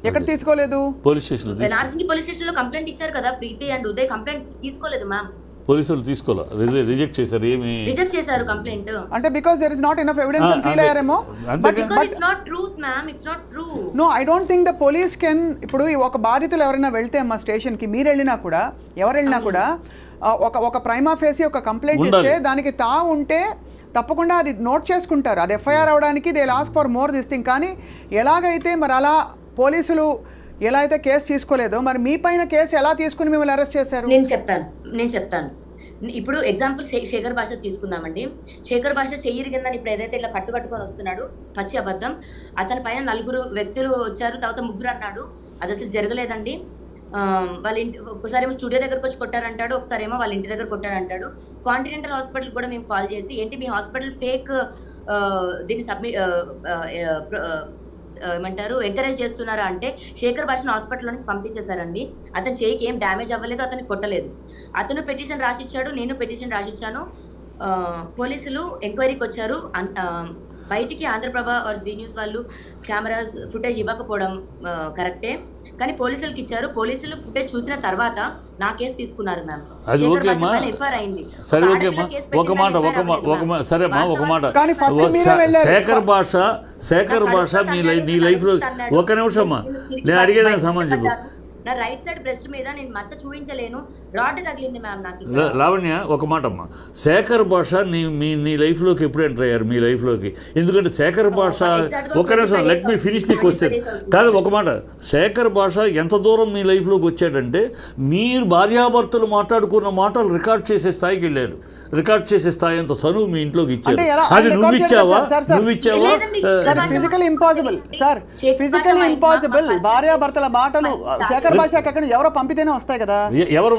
Speaker 1: ఎక్కడ తీసుకోలేదు?
Speaker 2: Police station,
Speaker 3: Narsingi police station లో కంప్లైంట్ ఇచ్చారు కదా ప్రీతి అండ్ ఉదయ్, కంప్లైంట్ తీసుకోలేదు మ్యామ్.
Speaker 2: పోలీసులు తీసుకోవాలి, రిజెక్ట్ చేశారు. ఏమి
Speaker 3: రిజెక్ట్ చేశారు కంప్లైంట్
Speaker 1: అంటే because there is not enough evidence అని ఫీల్ అయ్యారేమో.
Speaker 3: But it's not truth ma'am, it's not true.
Speaker 1: No, I don't think the police can. ఇప్పుడు ఒక బాధితులు ఎవరైనా వెళ్తే అమ్మా స్టేషన్కి, మీరు వెళ్ళినా కూడా ఎవరు వెళ్ళినా కూడా ఒక ప్రైమా ఫేసి ఒక కంప్లైంట్ ఇస్తే దానికి ఉంటే తప్పకుండా అది నోట్ చేసుకుంటారు. అది ఎఫ్ఐఆర్ అవడానికి they ask for more this thing. కానీ ఎలాగైతే మరి అలా పోలీసులు ఎలా అయితే కేసు తీసుకోలేదో, మరి మీ పైన కేసు ఎలా తీసుకుని మిమ్మల్ని అరెస్ట్ చేశారు?
Speaker 3: నేను చెప్తాను. ఇప్పుడు ఎగ్జాంపుల్ శేఖర్ భాష తీసుకుందామండి. శేఖర్ భాష చెయ్యిరిగిందని ఇప్పుడు ఏదైతే ఇట్లా కట్టుకొని వస్తున్నాడు, పచ్చి అబద్ధం. అతని పైన 4 వ్యక్తులు వచ్చారు, తర్వాత 3 అన్నాడు. అది అసలు జరగలేదండి. వాళ్ళ ఇంటి ఒకసారి ఏమో స్టూడియో దగ్గరకు వచ్చి కొట్టారంటాడు, ఒకసారి ఏమో వాళ్ళ ఇంటి దగ్గర కొట్టారంటాడు. కాంటినెంటల్ హాస్పిటల్ కూడా మేము కాల్ చేసి, ఏంటి మీ హాస్పిటల్ ఫేక్ దీన్ని ఏమంటారు ఎంకరేజ్ చేస్తున్నారా అంటే, శేఖర్ భాషను హాస్పిటల్ నుంచి పంపించేశారండి. అతని చేయికి ఏం డ్యామేజ్ అవ్వలేదు, అతనికి కొట్టలేదు. అతను పిటిషన్ రాసిచ్చాడు, నేను పిటిషన్ రాసిచ్చాను. పోలీసులు ఎంక్వైరీకి వచ్చారు. బయటికి ఆంధ్రప్రభ ఆర్ జీ న్యూస్ వాళ్ళు కెమెరాస్ ఫుటేజ్ ఇవ్వకపోవడం కరెక్టే, కానీ పోలీసులకు ఇచ్చారు. పోలీసులు ఫుటేజ్ చూసిన తర్వాత నా కేసు తీసుకున్నారు మ్యామ్. ఎఫ్ఐఆర్ అయింది.
Speaker 2: సరే ఓకేమ్మా, ఒక మాట సరేమ్మా, ఒక మాట. శేఖర్ భాష నీ లైఫ్లో ఒక నిమిషం అమ్మా, నేను అడిగేదానికి సమాధానం చెప్పు.
Speaker 3: నా రైట్ సైడ్ బ్రెస్ట్ మీద నేను మచ్చ చూపించలేను, రాడ్ తగిలింది మ్యామ్ నాకు.
Speaker 2: లావణ్య ఒక మాట అమ్మా, శేఖర్ భాష నీ లైఫ్లోకి ఎప్పుడు ఎంటర్ అయ్యారు మీ లైఫ్లోకి? ఎందుకంటే శేఖర్ భాష ఒక నిమిషం, let me finish the question. కాదు ఒక మాట, శేఖర్ భాష ఎంత దూరం మీ లైఫ్లోకి వచ్చాడంటే, మీరు భార్యాభర్తలు మాట్లాడుకున్న మాటలు రికార్డ్ చేసే స్థాయికి వెళ్ళారు. రికార్డ్ చేసే స్థాయి అంత చనువు మీ ఇంట్లోకి ఇచ్చారు. అది నువ్వు ఇచ్చావా?
Speaker 1: Physical impossible sir, physical impossible. భార్యాభర్తల మాటలు శేఖర్ భాషకి అక్కడ ఎవరో పంపితేనే వస్తాయి కదా.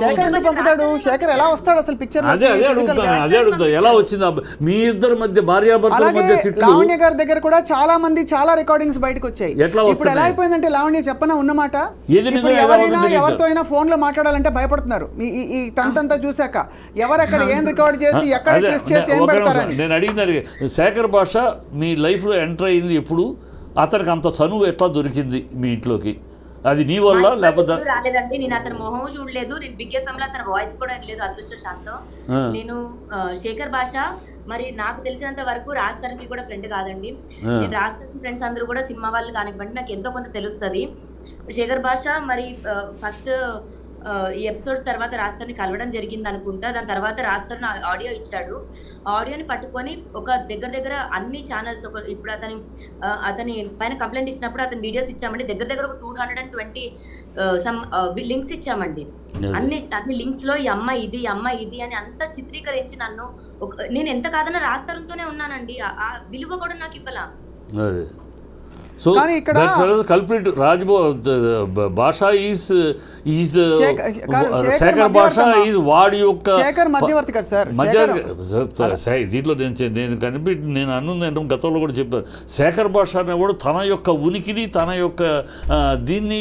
Speaker 1: శేఖర్ ఎందుకు పంపుతాడు? శేఖర్ ఎలా వస్తాడు అసలు పిక్చర్?
Speaker 2: అదే అడుగుతా, ఎలా వచ్చింది మీ ఇద్దరి మధ్య భార్యాభర్తల మధ్య తిట్లు?
Speaker 1: లావణ్య గారి దగ్గర కూడా చాలా మంది చాలా రికార్డింగ్స్ బయటకు వచ్చాయి. ఇప్పుడు ఎలా అయిపోయిందంటే, లావణ్య చెప్పనా ఉన్నమాట, ఎవరితో అయినా ఫోన్ లో మాట్లాడాలంటే భయపడుతున్నారు. ఈ తంతంతా చూసాక ఎవరెక్కడ ఏం రికార్డ్ చేసి ఎక్కడ ట్విస్ట్ చేసి ఏం పెడతారని.
Speaker 2: నేను అడిగింది, శేఖర్ భాష మీ లైఫ్లో ఎంటర్ అయింది ఎప్పుడు? అతనికి అంత చనువు ఎట్లా దొరికింది మీ ఇంట్లోకి? అది నీ వల్ల లేకపోతే?
Speaker 3: రాలేదండి, నేను అతని మొహం చూడలేదు, నేను బిగ్ ఎఫ్ఎం లో అతని వాయిస్ కూడా లేదు, అదృష్టశాంతం. నేను శేఖర్ భాష మరి నాకు తెలిసినంత వరకు రాజధానికి కూడా ఫ్రెండ్ కాదండి. నేను రాజధాని ఫ్రెండ్స్ అందరూ కూడా సినిమా వాళ్ళు కానివ్వండి, నాకు ఎంతో కొంత తెలుస్తుంది. శేఖర్ భాష మరి ఫస్ట్ ఈ ఎపిసోడ్స్ తర్వాత రాజధాని కలవడం జరిగింది అనుకుంటా. దాని తర్వాత రాజధాని ఆడియో ఇచ్చాడు. ఆడియోని పట్టుకొని ఒక దగ్గర అన్ని ఛానల్స్, ఇప్పుడు అతని పైన కంప్లైంట్ ఇచ్చినప్పుడు అతని వీడియోస్ ఇచ్చామండి. దగ్గర ఒక 220 సమ్ లింక్స్ ఇచ్చామండి. అన్ని లింక్స్ లో ఈ అమ్మాయి ఇది అని అంతా చిత్రీకరించి నన్ను, నేను ఎంత కాదన్నా రాజధానితోనే ఉన్నానండి. ఆ విలువ కూడా నాకు ఇవ్వాల.
Speaker 2: So that's culprit. Bhasha is Shekhar Bhasha is వాడి యొక్క
Speaker 1: శేఖర్ మధ్యవర్తి కదా సార్.
Speaker 2: దీంట్లో నేను అన్నుంది గతంలో కూడా చెప్పాను. శేఖర్ భాష అనేవాడు తన యొక్క ఉనికిని, తన యొక్క దీన్ని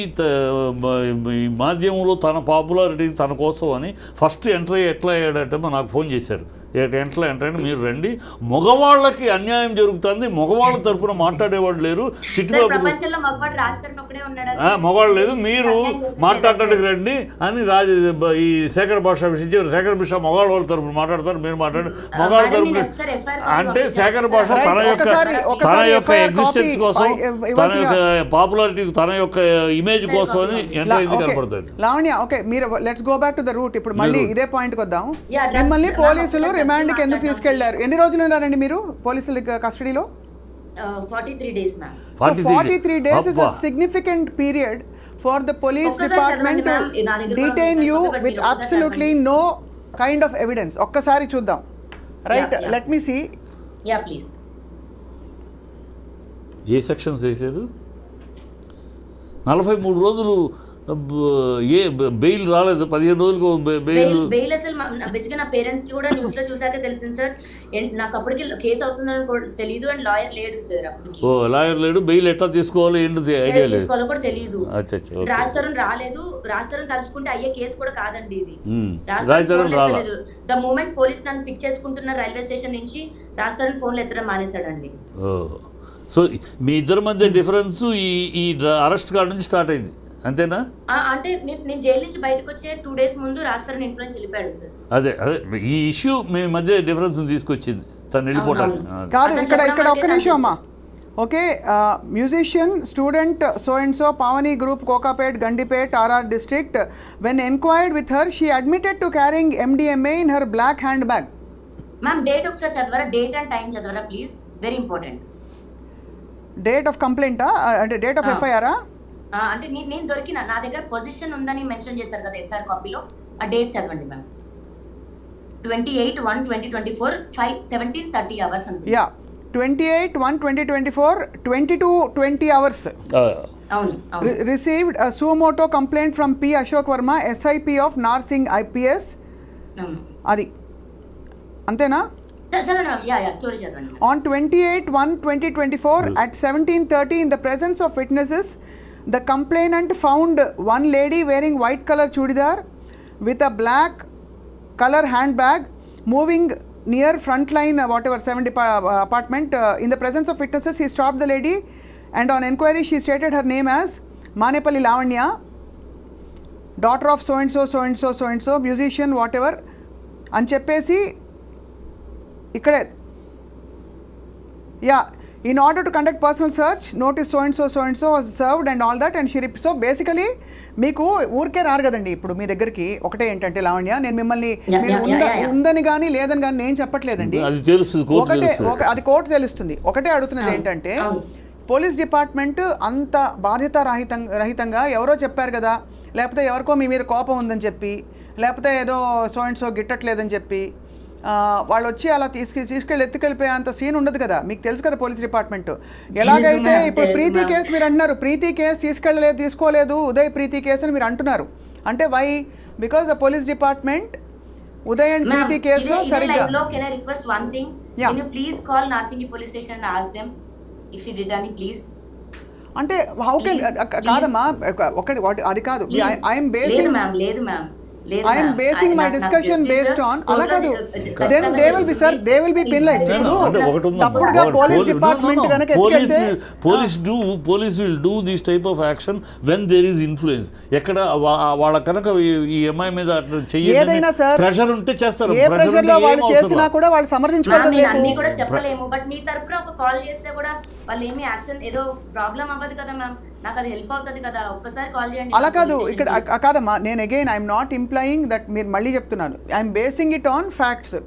Speaker 2: మాధ్యమంలో తన పాపులారిటీ తన కోసం అని ఫస్ట్ ఎంటర్ ఎట్లా అయ్యాడంటే నాకు ఫోన్ చేశారు. ఎంట్లా ఎంటర్ మీరు రండి, మగవాళ్ళకి అన్యాయం జరుగుతుంది, మగవాళ్ళ తరఫున మాట్లాడేవాడు లేరు, మగవాళ్ళు లేదు, మీరు మాట్లాడటానికి రండి అని ఈ శేఖర్ భాష విషయం. శేఖర్ భాష మగవాళ్ళ తరఫున మాట్లాడతారు, మీరు మాట్లాడండి మగవాళ్ళ తరఫున అంటే శేఖర్ భాష తన యొక్క ఎగ్జిస్టెన్స్ కోసం, తన యొక్క పాపులారిటీ, తన యొక్క ఇమేజ్ కోసం అని ఎంటర్ అయింది కనపడుతుంది.
Speaker 1: లావణ్య, ఓకే, మీరు let's go back to the route. ఇప్పుడు మళ్ళీ ఇదే పాయింట్కి వద్దాం. మిమ్మల్ని పోలీసులు రిమాండ్కి ఎందుకు తీసుకెళ్లారు? ఎన్ని రోజులు ఉన్నారండి మీరు పోలీసుల కస్టడీలో?
Speaker 3: 43 days ma'am.
Speaker 1: 43 days is a significant period for the police department to detain you with absolutely no kind of evidence. ఒక్కసారి చూద్దాం, right? Let me see.
Speaker 3: Ya please.
Speaker 2: ఏ సెక్షన్స్ వేసారు? 43 రోజులు బెయిల్ రాలేదు, 15 రోజులకు
Speaker 3: బెయిల్ అసలు బేసిక్గా నా పేరెంట్స్ కి కూడా న్యూస్ లో చూసాక తెలిసింది సార్. నాకు అప్పటికి కేసు అవుతుందని కూడా తెలియదు, అండ్ లాయర్ లేడు సార్ అప్పటికి.
Speaker 2: లాయర్ లేడు, బెయిల్ ఎట్లా తీసుకోవాలో ఏంటి ఐడియా లేదు,
Speaker 3: తీసుకోవాలో కూడా తెలియదు. రాజతరుణ్ రాలేదు, రాజతరుణ్ తలుచుకుంటే అయ్యే కేసు కూడా కాదండి ఇది. రాజతరుణ్ రాలేదు. ద మూమెంట్ పోలీస్ నన్ను పిక్ చేసుకుంటున్న రైల్వే స్టేషన్ నుంచి రాజతరుణ్ ఫోన్లు ఎత్తడం మానేశాడండి.
Speaker 2: సో మీ ఇద్దరి మధ్య డిఫరెన్స్ ఈ అరెస్ట్ కాడ నుంచి స్టార్ట్ అయింది అంతేనా?
Speaker 3: అంటే నేను జైలు నుంచి బయటకు వచ్చే 2 days ముందు రాజతరుణ్ ఇంట్లో నుంచి వెళ్ళిపోయాడు సార్.
Speaker 2: అదే ఈ ఇష్యూ మీ మధ్య డిఫరెన్స్ తీసుకొచ్చింది, తను వెళ్ళిపోవడానికి
Speaker 1: కాదు. ఇక్కడ ఒక్క నిమిషం అమ్మా. Okay, musician student so and so Pavani group Kokapet Gandipet RR district. When enquired with her, she admitted to carrying MDMA in her black handbag.
Speaker 3: Ma'am date ఒకసారి చదవరా, డేట్ అండ్ టైం చదవరా please, very important.
Speaker 1: Date of కంప్లైంటా అంటే డేట్ ఆఫ్ FIR?
Speaker 3: అంటే నేను దొరికిన నా దగ్గర పొజిషన్ ఉందని మెన్షన్ చేస్తారు కదా FIR కాపీలో, ఆ డేట్ చదవండి మ్యామ్. 28/1/2024 5:17:30 hours అనుకుంటా.
Speaker 1: Yeah, 28/1/2024 22:20 hours.
Speaker 3: అవును.
Speaker 1: Received a suo motu complaint from P. Ashok Verma, SIP of Narsingh IPS. అది అంతేనా?
Speaker 3: స్టోరీ చదవండి.
Speaker 1: On 28/1/2024 at 17:30 in the presence of witnesses, the complainant found one lady wearing white color chudidar with a black color handbag moving near frontline 7 apartment. In the presence of witnesses, he stopped the lady and on enquiry she stated her name as Manepalli Lavanya, daughter of so and so so and so so and so, musician whatever అని చెప్పేసి ఇక్కడే in order to conduct personal search, notice so and so was served and all that, and she so basically మీకు ఊరికే రారు కదండి ఇప్పుడు మీ దగ్గరికి. ఒకటే ఏంటంటే లావణ్య, నేను మిమ్మల్ని ఉందని కానీ లేదని కానీ నేను చెప్పట్లేదండి, ఒకటే అది కోర్టు తెలుస్తుంది. ఒకటే అడుగుతున్నది ఏంటంటే, పోలీస్ డిపార్ట్మెంట్ అంత బాధ్యత రహితంగా ఎవరో చెప్పారు కదా, లేకపోతే ఎవరికో మీ మీద కోపం ఉందని చెప్పి, లేకపోతే ఏదో సో అండ్ సో గిట్టట్లేదని చెప్పి వాళ్ళు వచ్చి అలా తీసుకెళ్ళి ఎత్తుకెళ్ళిపోయే అంత సీన్ ఉండదు కదా. మీకు తెలుసు కదా పోలీస్ డిపార్ట్మెంట్ ఎలాగైతే. ఇప్పుడు ప్రీతి కేసు మీరు అంటున్నారు, ప్రీతి కేసు తీసుకోలేదు ఉదయ్ ప్రీతి కేసు అని మీరు అంటున్నారు. అంటే why? Because the police department Uday and Preethi కేసులో సరిగ్గా. అంటే హౌ కెన్ కాదమ్మా, ఒకటి అది కాదు. I'm basing I am basing my discussion based on అలా కాదు. Then they will be, sir, they will be penalized. తప్పుడుగా పోలీస్ డిపార్ట్మెంట్ గనక ఎత్తుకెళ్తే
Speaker 2: police will do this type of action when there is influence. ఎక్కడ వాళ్ళ కనుక ఈ అమ్మాయి మీద
Speaker 1: ఏదైనా సార్
Speaker 2: ప్రెషర్ ఉంటే చేస్తారు.
Speaker 1: ఏ ప్రెషర్ లో వాళ్ళు చేసినా కూడా వాళ్ళు సమర్థించుకోవాలి.
Speaker 3: అన్ని కూడా చెప్పలేము, బట్ మీ తరపున ఒక కాల్ చేస్తే కూడా వాళ్ళు ఏమి యాక్షన్ ఏదో ప్రాబ్లం అవ్వదు కదా మ్యామ్, నాకు అది హెల్ప్ అవుతుంది కదా, ఒక్కసారి కాల్ చేయండి. అలా
Speaker 1: కాదు, ఇక్కడ కాదమ్మా, నేను again I'm not employing that, మీరు మళ్ళీ చెప్తున్నాను, I'm basing it on facts.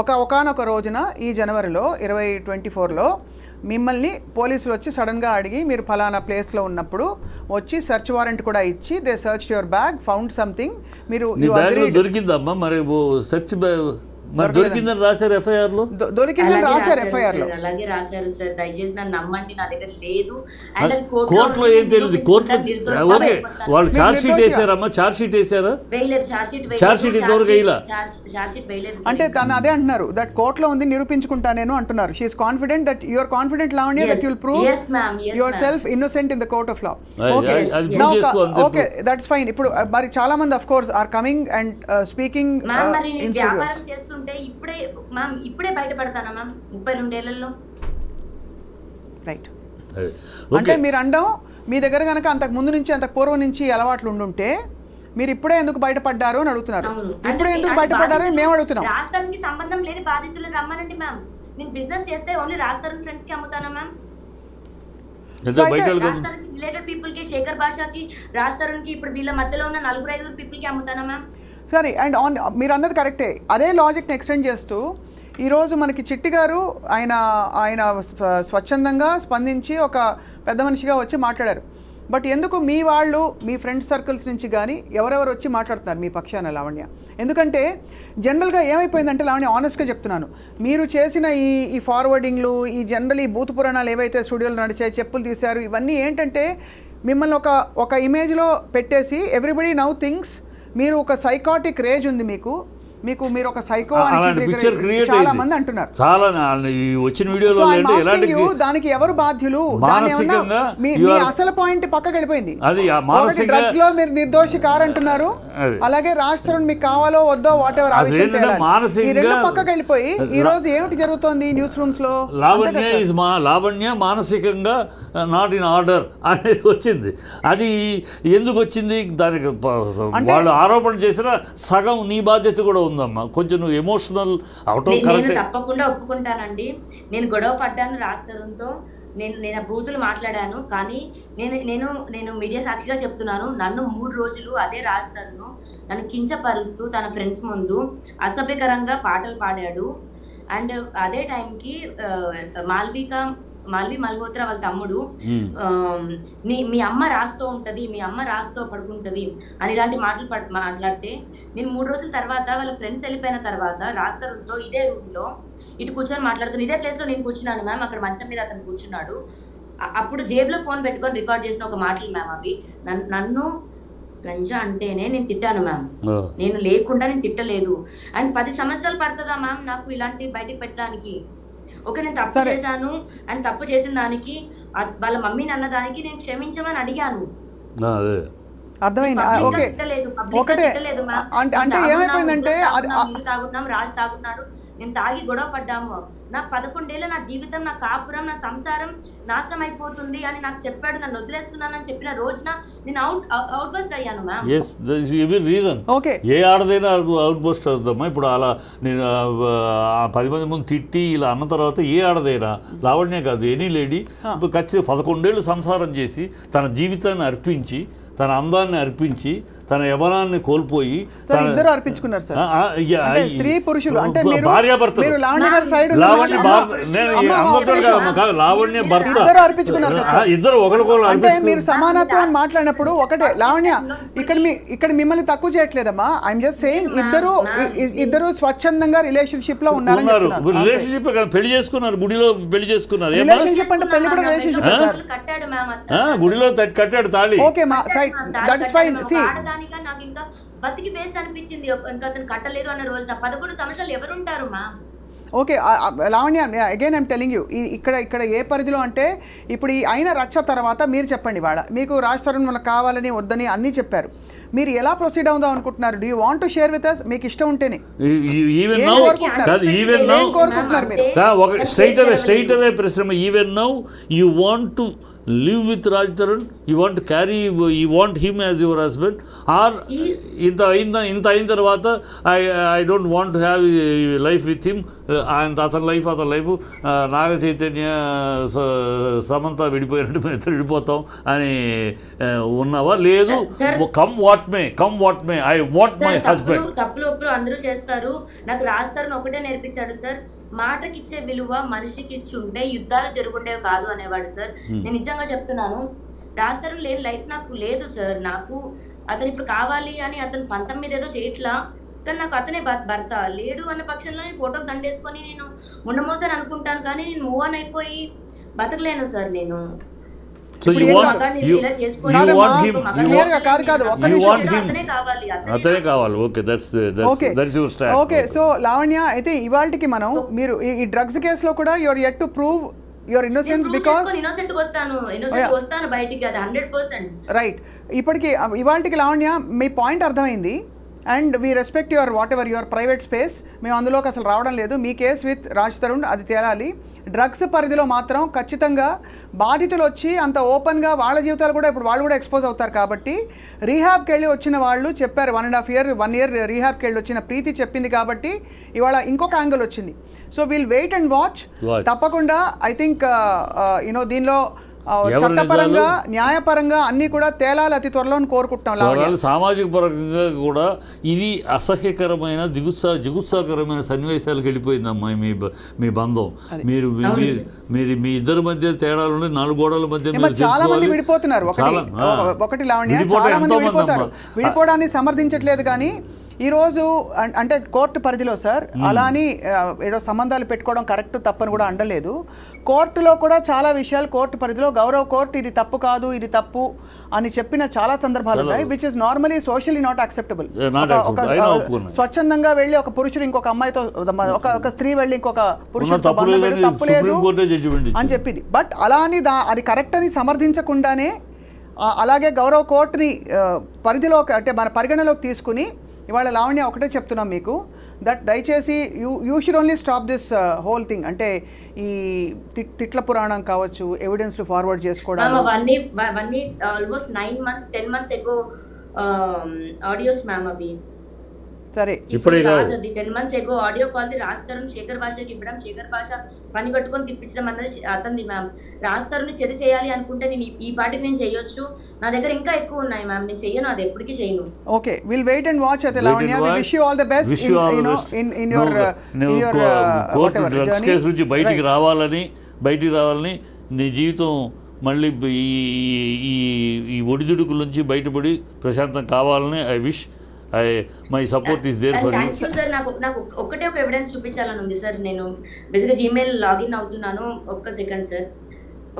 Speaker 1: ఒకనొక రోజున ఈ జనవరిలో 2024లో మిమ్మల్ని పోలీసులు వచ్చి సడన్గా అడిగి మీరు ఫలానా ప్లేస్లో ఉన్నప్పుడు వచ్చి సెర్చ్ వారెంట్ కూడా ఇచ్చి they search your bag, found something. మీరు
Speaker 2: దొరికిందమ్మా మరి సెర్చ్ దొరికిందని రాశారు FIR లో,
Speaker 1: దొరికిందని రాశారు FIR లో,
Speaker 3: అలాగే రాశారు సార్. దయచేసి నన్ను నమ్మండి, నా దగ్గర లేదు.
Speaker 2: కోర్టులో ఏం తెలియదు. కోర్టులో ఓకే వాళ్ళు చార్జ్ షీట్ వేసారమ్మా, చార్జ్ షీట్ వేసారా? చార్జ్ షీట్ ఇంతవరకు వేయలా.
Speaker 1: అంటే తను అదే అంటున్నారు, దట్ కోర్టులో ఉంది నిరూపించుకుంటా నేను అంటున్నారు. She is confident that you are confident Lavanya that you will prove yourself innocent in the court of law. Okay that's fine. ఇప్పుడు మరి చాలా మంది of course are coming and speaking in studios.
Speaker 3: ఇప్పుడే బయటపడతానా మ్యామ్ 32 ఏళ్లలో?
Speaker 1: రైట్. అంటే మీరు అండం మీ దగ్గర కనుక అంతకు ముందు నుంచి అంతకు పూర్వం నుంచి అలవాట్లు ఉండుంటే మీరు ఇప్పుడే ఎందుకు బయటపడ్డారు అని అడుగుతున్నారు. ఇప్పుడే ఎందుకు బయటపడ్డారు అని మేము అడుగుతున్నాం.
Speaker 3: రాజధానికి సంబంధం లేని బాధితులను రమ్మనండి మ్యామ్. నేను బిజినెస్ చేస్తే ఓన్లీ రాజధాని ఫ్రెండ్స్ కి అమ్ముతానా మ్యామ్? రిలేటెడ్ పీపుల్ కి, శేఖర్ భాషకి, రాజధాని కి, ఇప్పుడు వీళ్ళ మధ్యలో ఉన్న 4-5 పీపుల్ కి అమ్ముతానా మ్యామ్? సరే, అండ్ మీరు అన్నది కరెక్టే. అదే లాజిక్ని ఎక్స్టెండ్ చేస్తూ ఈరోజు మనకి చిట్టి గారు ఆయన స్వచ్ఛందంగా స్పందించి ఒక పెద్ద మనిషిగా వచ్చి మాట్లాడారు. బట్ ఎందుకు మీ వాళ్ళు మీ ఫ్రెండ్ సర్కిల్స్ నుంచి కానీ ఎవరెవరు వచ్చి మాట్లాడుతున్నారు మీ పక్షాన లావణ్య? ఎందుకంటే జనరల్గా ఏమైపోయిందంటే లావణ్య, ఆనెస్ట్గా చెప్తున్నాను, మీరు చేసిన ఈ ఫార్వర్డింగ్లు, ఈ జనరల్ ఈ బూతు పురాణాలు ఏవైతే స్టూడియోలో నడిచాయి, చెప్పులు తీశారు, ఇవన్నీ ఏంటంటే
Speaker 1: మిమ్మల్ని ఒక ఇమేజ్లో పెట్టేసి ఎవ్రీబడి నౌ థింగ్స్ మీరు ఒక సైకాటిక్ రేజ్ ఉంది మీరు ఒక సైకో అని చాలా మంది అంటున్నారు.
Speaker 2: చాలా వచ్చిన వీడియోలో
Speaker 1: దానికి ఎవరు బాధ్యులు? మీ అసలు పాయింట్ పక్కకి వెళ్ళిపోయింది.
Speaker 2: అది
Speaker 1: డ్రగ్స్ లో మీరు నిర్దోషి కారంటున్నారు, అలాగే రాజ్ తరుణ్ మీకు కావాలో వద్దో వాట్ ఎవర్ పక్కకి వెళ్ళిపోయి ఈ రోజు ఏమిటి జరుగుతోంది న్యూస్ రూమ్స్ లో?
Speaker 2: లావణ్య మానసికంగా నాట్ ఇన్ ఆర్డర్ అనేది వచ్చింది. అది ఎందుకు వచ్చింది? దానికి వాళ్ళు ఆరోపణ చేసిన సగం నీ బాధ్యత కూడా ఉందమ్మా. కొంచెం నువ్వు ఎమోషనల్
Speaker 3: నేను తప్పకుండా ఒప్పుకుంటానండి. నేను గొడవ పడ్డాను రాజ్ తరుణ్తో, నేను బూతులు మాట్లాడాను. కానీ నేను మీడియా సాక్షిగా చెప్తున్నాను, నన్ను 3 రోజులు అదే రాజ్ తరుణ్ నన్ను కించపరుస్తూ తన ఫ్రెండ్స్ ముందు అసభ్యకరంగా పాటలు పాడాడు. అండ్ అదే టైంకి మాల్వి మల్హోత్రా వాళ్ళ తమ్ముడు మీ అమ్మ రాస్తూ ఉంటుంది, మీ అమ్మ రాస్తూ పడుకుంటుంది అని ఇలాంటి మాటలు మాట్లాడితే నేను 3 రోజుల తర్వాత వాళ్ళ ఫ్రెండ్స్ వెళ్ళిపోయిన తర్వాత రాజ్ తరుణ్తో ఇదే రూమ్లో ఇటు కూర్చొని మాట్లాడుతున్నాను. ఇదే ప్లేస్లో నేను కూర్చున్నాను మ్యామ్, అక్కడ మంచం మీద అతను కూర్చున్నాడు. అప్పుడు జేబులో ఫోన్ పెట్టుకొని రికార్డ్ చేసిన ఒక మాటలు మ్యామ్ అవి. నన్ను లంజా అంటేనే నేను తిట్టాను మ్యామ్, నేను లేకుండా నేను తిట్టలేదు. అండ్ 10 సంవత్సరాలు పడుతుందా మ్యామ్ నాకు ఇలాంటి బయటకు పెట్టడానికి? ఓకే, నేను తప్పు చేశాను అండ్ తప్పు చేసిన దానికి వాళ్ళ మమ్మీని అన్న దానికి నేను క్షమించమని అడిగాను.
Speaker 1: అర్థమైంది. ఓకే, ఒకటే అంటే ఏమైపోయిందంటే
Speaker 3: తాగుతున్నాం, రాజు తాగుతున్నాడు, మేము తాగి గొడవ పడ్డాము. నా 11 ఏళ్ళ నా జీవితం, నా కాపురం, నా సంసారం నాశనం అయిపోతుంది అని నాకు చెప్పాడు. నన్ను వదిలేస్తున్నానని చెప్పిన రోజున నేను అవుట్ బస్ట్ అయ్యాను మ్యామ్.
Speaker 2: ఓకే, ఏ ఆడదైనా అవుట్ బస్ట్ అవుతామా? ఇప్పుడు అలా నేను 10 మంది ముందు తిట్టి ఇలా అన్న తర్వాత ఏ ఆడదైనా, లావణ్య కాదు ఎనీ లేడీ ఖచ్చితంగా 11 ఏళ్ళు సంసారం చేసి తన జీవితాన్ని అర్పించి, తన అందాన్ని అర్పించి, తన యవనాన్ని కోల్పోయి
Speaker 1: ఇద్దరు అర్పించుకున్నారు సార్. స్త్రీ పురుషులు అంటే
Speaker 2: భార్యాభర్త, లావణ్య భర్త ఇద్దరు ఒకరికొకరు
Speaker 1: అంటే మీరు సమానత్వం మాట్లాడినప్పుడు ఒకటే. లావణ్య ఇక్కడ మిమ్మల్ని తక్కువ చేయట్లేదమ్మా, ఐఎమ్ జస్ట్ సేయింగ్ ఇద్దరు స్వచ్ఛందంగా రిలేషన్షిప్ లో ఉన్నారు.
Speaker 2: రిలేషన్షిప్ పెళ్లి చేసుకున్నారు, గుడిలో పెళ్లి చేసుకున్నారు.
Speaker 1: రిలేషన్షిప్ అంటే పెళ్లి కూడా రిలేషన్షిప్
Speaker 2: గుడిలో కట్టాడు తాళి.
Speaker 1: Okay, that is fine. See
Speaker 3: నాకు ఇంకా బతికి వేస్ట్ అనిపించింది. ఇంకా అతను కట్టలేదు అన్న రోజున 11 సంవత్సరాలు ఎవరుంటారు మా?
Speaker 1: Okay Lavanya, again I'm telling you, ఇక్కడ ఏ పరిధిలో అంటే ఇప్పుడు ఈ అయిన రచ్చ తర్వాత మీరు చెప్పండి, వాళ్ళ మీకు రాజ్ తరుణ్ మనకు కావాలని వద్దని అన్నీ చెప్పారు, మీరు ఎలా ప్రొసీడ్ అవుదాం అనుకుంటున్నారు? Do you want to share with us? మీకు ఇష్టం ఉంటేనే
Speaker 2: స్ట్రైట్ అవే ప్రశ్న. Even now you want to live with Raj Tarun, you want to carry, you want him as your husband, or inta ayin tarvata I don't want to have life with him, and other life Naga Chaitanya Samantha vidipoyinattu మేము ఇద్దరు విడిపోతాం అని ఉన్నావా? లేదు, come what may I want my husband.
Speaker 3: తప్పులు ఒప్పులు అందరూ చేస్తారు. నాకు రాజ్ తరుణ్ ఒకటే నేర్పించాడు సార్, మాటకిచ్చే విలువ మనిషికి ఇచ్చి ఉంటే యుద్ధాలు జరుగుండేవి కాదు అనేవాడు సార్. నేను నిజంగా చెప్తున్నాను, రాజ్ తరుణ్ లేని లైఫ్ నాకు లేదు సార్. నాకు అతను ఇప్పుడు కావాలి అని అతను 19 ఏదో చేయట్లా, కానీ నాకు అతనే భర్త. లేడు అన్న పక్షంలో నేను ఫోటో దండేసుకొని నేను ఉండమోసారి అనుకుంటాను, కానీ నేను మూవ్ ఆన్ అయిపోయి బతకలేను సార్ నేను.
Speaker 2: So you want him, అతనే కావాలి. Okay, that's your stand.
Speaker 1: Okay, so Lavanya, అయితే ఇవాల్టికి మనం మీరు ఈ డ్రగ్స్ కేసులో కూడా your yet to prove your innocence because
Speaker 3: innocent వస్తాను బయటికి, అది 100%.
Speaker 1: రైట్, ఇప్పటికి ఇవాల్టికి లావణ్య మీ పాయింట్ అర్థమైంది. And we respect your what ever your private space, మేము అందులోకి అసలు రావడం లేదు. మీ కేసు విత్ రాజ్ తరుణ్ అది తేలాలి. డ్రగ్స్ పరిధిలో మాత్రం ఖచ్చితంగా బాధితులు వచ్చి అంత ఓపెన్గా వాళ్ళ జీవితాలు కూడా ఇప్పుడు వాళ్ళు కూడా ఎక్స్పోజ్ అవుతారు. కాబట్టి రీహాబ్కి వెళ్ళి వచ్చిన వాళ్ళు చెప్పారు, 1.5 year రీహాబ్కి వెళ్ళి వచ్చిన ప్రీతి చెప్పింది కాబట్టి ఇవాళ ఇంకొక యాంగిల్ వచ్చింది. So we'll wait and watch. తప్పకుండా ఐ థింక్ దీనిలో చట్టపరంగా న్యాయపరంగా అన్ని కూడా తేలాలి అతి త్వరలో కోరుకుంటున్నాం.
Speaker 2: సామాజిక పరంగా కూడా ఇది అసహ్యకరమైన జిగుత్సాకరమైన సన్నివేశాలకు వెళ్ళిపోయిందమ్మా మీ బంధం. మీరు మీ ఇద్దరి మధ్య తేడాలు 4 గోడల మధ్య
Speaker 1: చాలా మంది విడిపోతున్నారు. ఒకటి లావణ్య, చాలా మంది విడిపోతారు. విడిపోవడాన్ని సమర్థించట్లేదు, కానీ ఈరోజు అంటే కోర్టు పరిధిలో సార్ అలాని ఏదో సంబంధాలు పెట్టుకోవడం కరెక్ట్ తప్పని కూడా అండలేదు. కోర్టులో కూడా చాలా విషయాలు కోర్టు పరిధిలో గౌరవ కోర్టు ఇది తప్పు కాదు ఇది తప్పు అని చెప్పిన చాలా సందర్భాలు ఉన్నాయి, which is normally socially not acceptable. స్వచ్ఛందంగా వెళ్ళి ఒక పురుషుడు ఇంకొక అమ్మాయితో ఒక స్త్రీ వెళ్ళి ఇంకొక పురుషుడితో బంధం పెట్టి తప్పులేదు అని చెప్పింది. బట్ అలా అని అది కరెక్ట్ అని సమర్థించకుండానే అలాగే గౌరవ కోర్టుని పరిధిలోకి అంటే మన పరిగణలోకి తీసుకుని ఇవాళ లావణ్య ఒకటే చెప్తున్నాం మీకు, దట్ దయచేసి you should only stop this whole thing. అంటే ఈ తిట్ల పురాణం కావచ్చు, ఎవిడెన్స్లు ఫార్వర్డ్ చేసుకోవడం,
Speaker 3: అవన్నీ ఆల్మోస్ట్ 9 months 10 months ఎగో ఆడియోస్ మ్యామ్ అవి.
Speaker 1: సరే
Speaker 3: ఇప్పుడు కాదు, 10 months ఎగో ఆడియో కాల్ రాస్తారు శేఖర్ భాషకి ఇవ్వడం, శేఖర్ భాష పని కట్టుకొని తిప్పించడం అన్నది అతనిది మ్యామ్. రాస్తారుని చెడు చేయాలి అనుకుంటే నేను ఈ పాటికి నేను చేయొచ్చు, నా దగ్గర ఇంకా ఎక్కువ ఉన్నాయి మ్యామ్, నేను చెయ్యను, అది ఎప్పటికీ చేయను.
Speaker 1: Okay, will wait and watch. అయితే Lavanya, we wish you all the best in your
Speaker 2: court drugs case నుంచి బయటికి రావాలని నీ జీవితం మళ్ళీ ఈ ఒడిదుడుకుల నుంచి బయటపడి ప్రశాంతం కావాలని I wish. My support is there for you
Speaker 3: sir. నాకు ఒక్కటే ఒక ఎవిడెన్స్ చూపించాలని ఉంది సార్. నేను బేసిక్గా జీమెయిల్ లాగిన్ అవుతున్నాను, ఒక్క సెకండ్ సార్,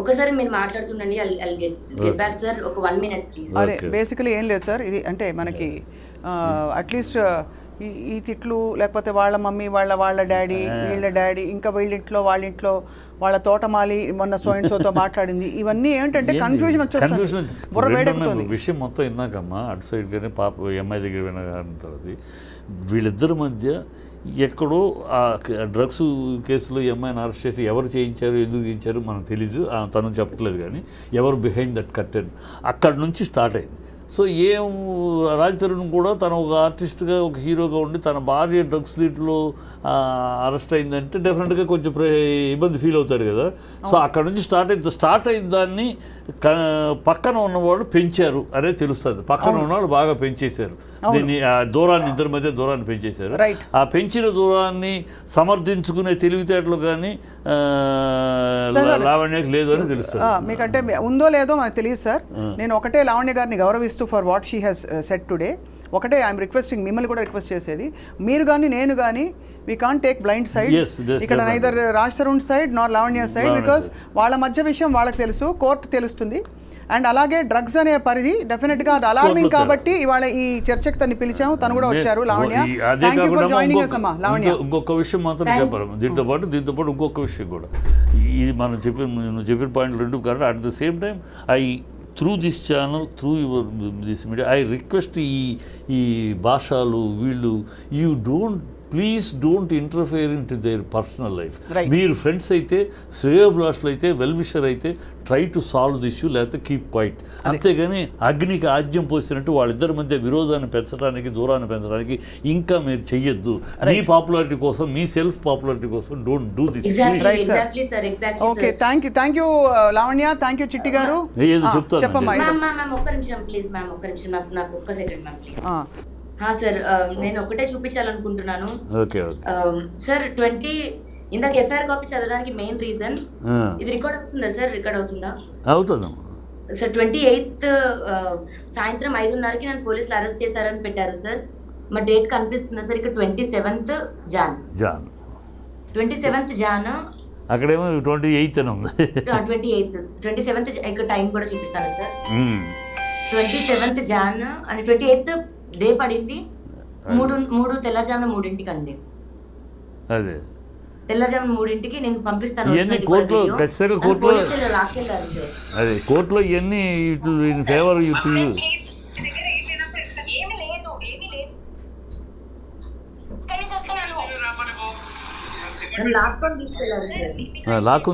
Speaker 3: ఒకసారి మీరు మాట్లాడుతుండండి. ఐ గెట్ బ్యాక్ సార్, ఒక 1 minute ప్లీజ్.
Speaker 1: అరే బేసికలీ ఏం లేదు సార్, ఇది అంటే మనకి అట్లీస్ట్ ఈ తిట్లు లేకపోతే వాళ్ళ మమ్మీ వాళ్ళ డాడీ వీళ్ళ డాడీ ఇంకా వీళ్ళింట్లో వాళ్ళింట్లో వాళ్ళ తోటమాలి మొన్న సోతో మాట్లాడింది, ఇవన్నీ ఏంటంటే కన్ఫ్యూజన్ వచ్చేస్తుంది, బుర్ర వేడెక్కుతుంది.
Speaker 2: విషయం మొత్తం విన్నాకమ్మా అటు సైడ్ కానీ పాప ఎంఐ దగ్గర విన్నా తర్వాత వీళ్ళిద్దరి మధ్య ఎక్కడో ఆ డ్రగ్స్ కేసులో ఎంఐని అరెస్ట్ చేసి ఎవరు చేయించారు ఎందుకు చేయించారు మనకు తెలీదు, తను చెప్పట్లేదు, కానీ ఎవరు బిహైండ్ దట్ కర్టెన్ అక్కడి నుంచి స్టార్ట్ అయింది. సో రాజ్ తరుణ్ కూడా తను ఒక ఆర్టిస్ట్గా ఒక హీరోగా ఉండి తన భార్య డ్రగ్స్ దీంట్లో అరెస్ట్ అయిందంటే డెఫినెట్గా కొంచెం ఇబ్బంది ఫీల్ అవుతాడు కదా. సో అక్కడ నుంచి స్టార్ట్ అయిన దాన్ని పక్కన ఉన్నవాళ్ళు పెంచారు అనేది తెలుస్తుంది. పక్కన ఉన్నవాళ్ళు బాగా పెంచేశారు దీన్ని, దూరాన్ని ఇద్దరి మధ్య దూరాన్ని పెంచేశారు. ఆ పెంచిన దూరాన్ని సమర్థించుకునే తెలివితేటలు కానీ లావణ్యకి లేదు అని తెలుస్తుంది.
Speaker 1: మీకంటే ఉందో లేదో మనకు తెలియదు సార్. నేను ఒకటే లావణ్య గారిని గౌరవిస్తూ for what she has said today ఒకటే ఐఎమ్ రిక్వెస్టింగ్, మిమ్మల్ని కూడా రిక్వెస్ట్ చేసేది, మీరు కానీ నేను కానీ we can't take blind sides. ఇక్కడ neither Raj Tarun side Nar Lavanya side, because వాళ్ళ మధ్య విషయం వాళ్ళకి తెలుసు, కోర్టు తెలుస్తుంది. అండ్ అలాగే డ్రగ్స్ అనే పరిధి డెఫినెట్గా అది అలార్మింగ్ కాబట్టి ఇవాళ ఈ చర్చకు తను పిలిచాము, తను కూడా వచ్చారు. Lavanya, thank you for joining us అమ్మా. లావణ్య, ఇంకొక
Speaker 2: విషయం మాత్రం చెప్పారు దీంతో పాటు ఇంకొక విషయం కూడా, ఇది మనం చెప్పిన పాయింట్ రెండు correct. At the same time through this channel, through this media, I request ఈ భాషలు వీళ్ళు, please don't interfere in to their personal life. మీరు ఫ్రెండ్స్ అయితే, శ్రేయోభిలాషులు అయితే, వెల్ విషర్ అయితే try to solve the issue, లేకపోతే కీప్ క్వైట్. అంతేగాని అగ్నికి ఆజ్యం పోసినట్టు వాళ్ళిద్దరి మధ్య విరోధాన్ని పెంచడానికి, దూరాన్ని పెంచడానికి ఇంకా మీరు చెయ్యొద్దు. మీ పాపులారిటీ కోసం, మీ సెల్ఫ్ పాపులారిటీ కోసం don't do this.
Speaker 1: Okay, thank you Lavanya, thank you చిట్టి గారు.
Speaker 2: ఏదో చెప్తాను,
Speaker 1: చెప్పమ్మా.
Speaker 3: ఒక్క నిమిషం ప్లీజ్ మ్యామ్, ఒక్క నిమిషం, నాకు ఒక్క సెకండ్ మ్యామ్ ప్లీజ్. సార్ నేను ఒకటే చూపించాలనుకుంటున్నాను సార్. 20 ఇందాక ఎఫ్ఐఆర్ కాపీ చదవడానికి మెయిన్ రీజన్ ఇది. రికార్డ్ అవుతుందా సార్? రికార్డ్ అవుతుందా?
Speaker 2: అవుతుంది
Speaker 3: సార్. 28th సాయంత్రం 5:30కి నన్ను పోలీసులు అరెస్ట్ చేశారని పెట్టారు సార్. మా డేట్ కనిపిస్తుందా సార్? ఇక్కడ 27th జాన్ 27th జాన్,
Speaker 2: అక్కడేమో 28 అని ఉంది.
Speaker 3: 27th ఇక్కడ టైం కూడా చూపిస్తాను సార్. 27th జాన్ అంటే 28th డే పడింది. 3 తెల్లజామున 3ంటికి అండి.
Speaker 2: అదే
Speaker 3: తెల్లజామున 3ంటికి నేను పంపిస్తాను.
Speaker 2: కోర్టులో ఖచ్చితంగా కోర్టులో ఇవన్నీ ఫేవర్ లాక్కుని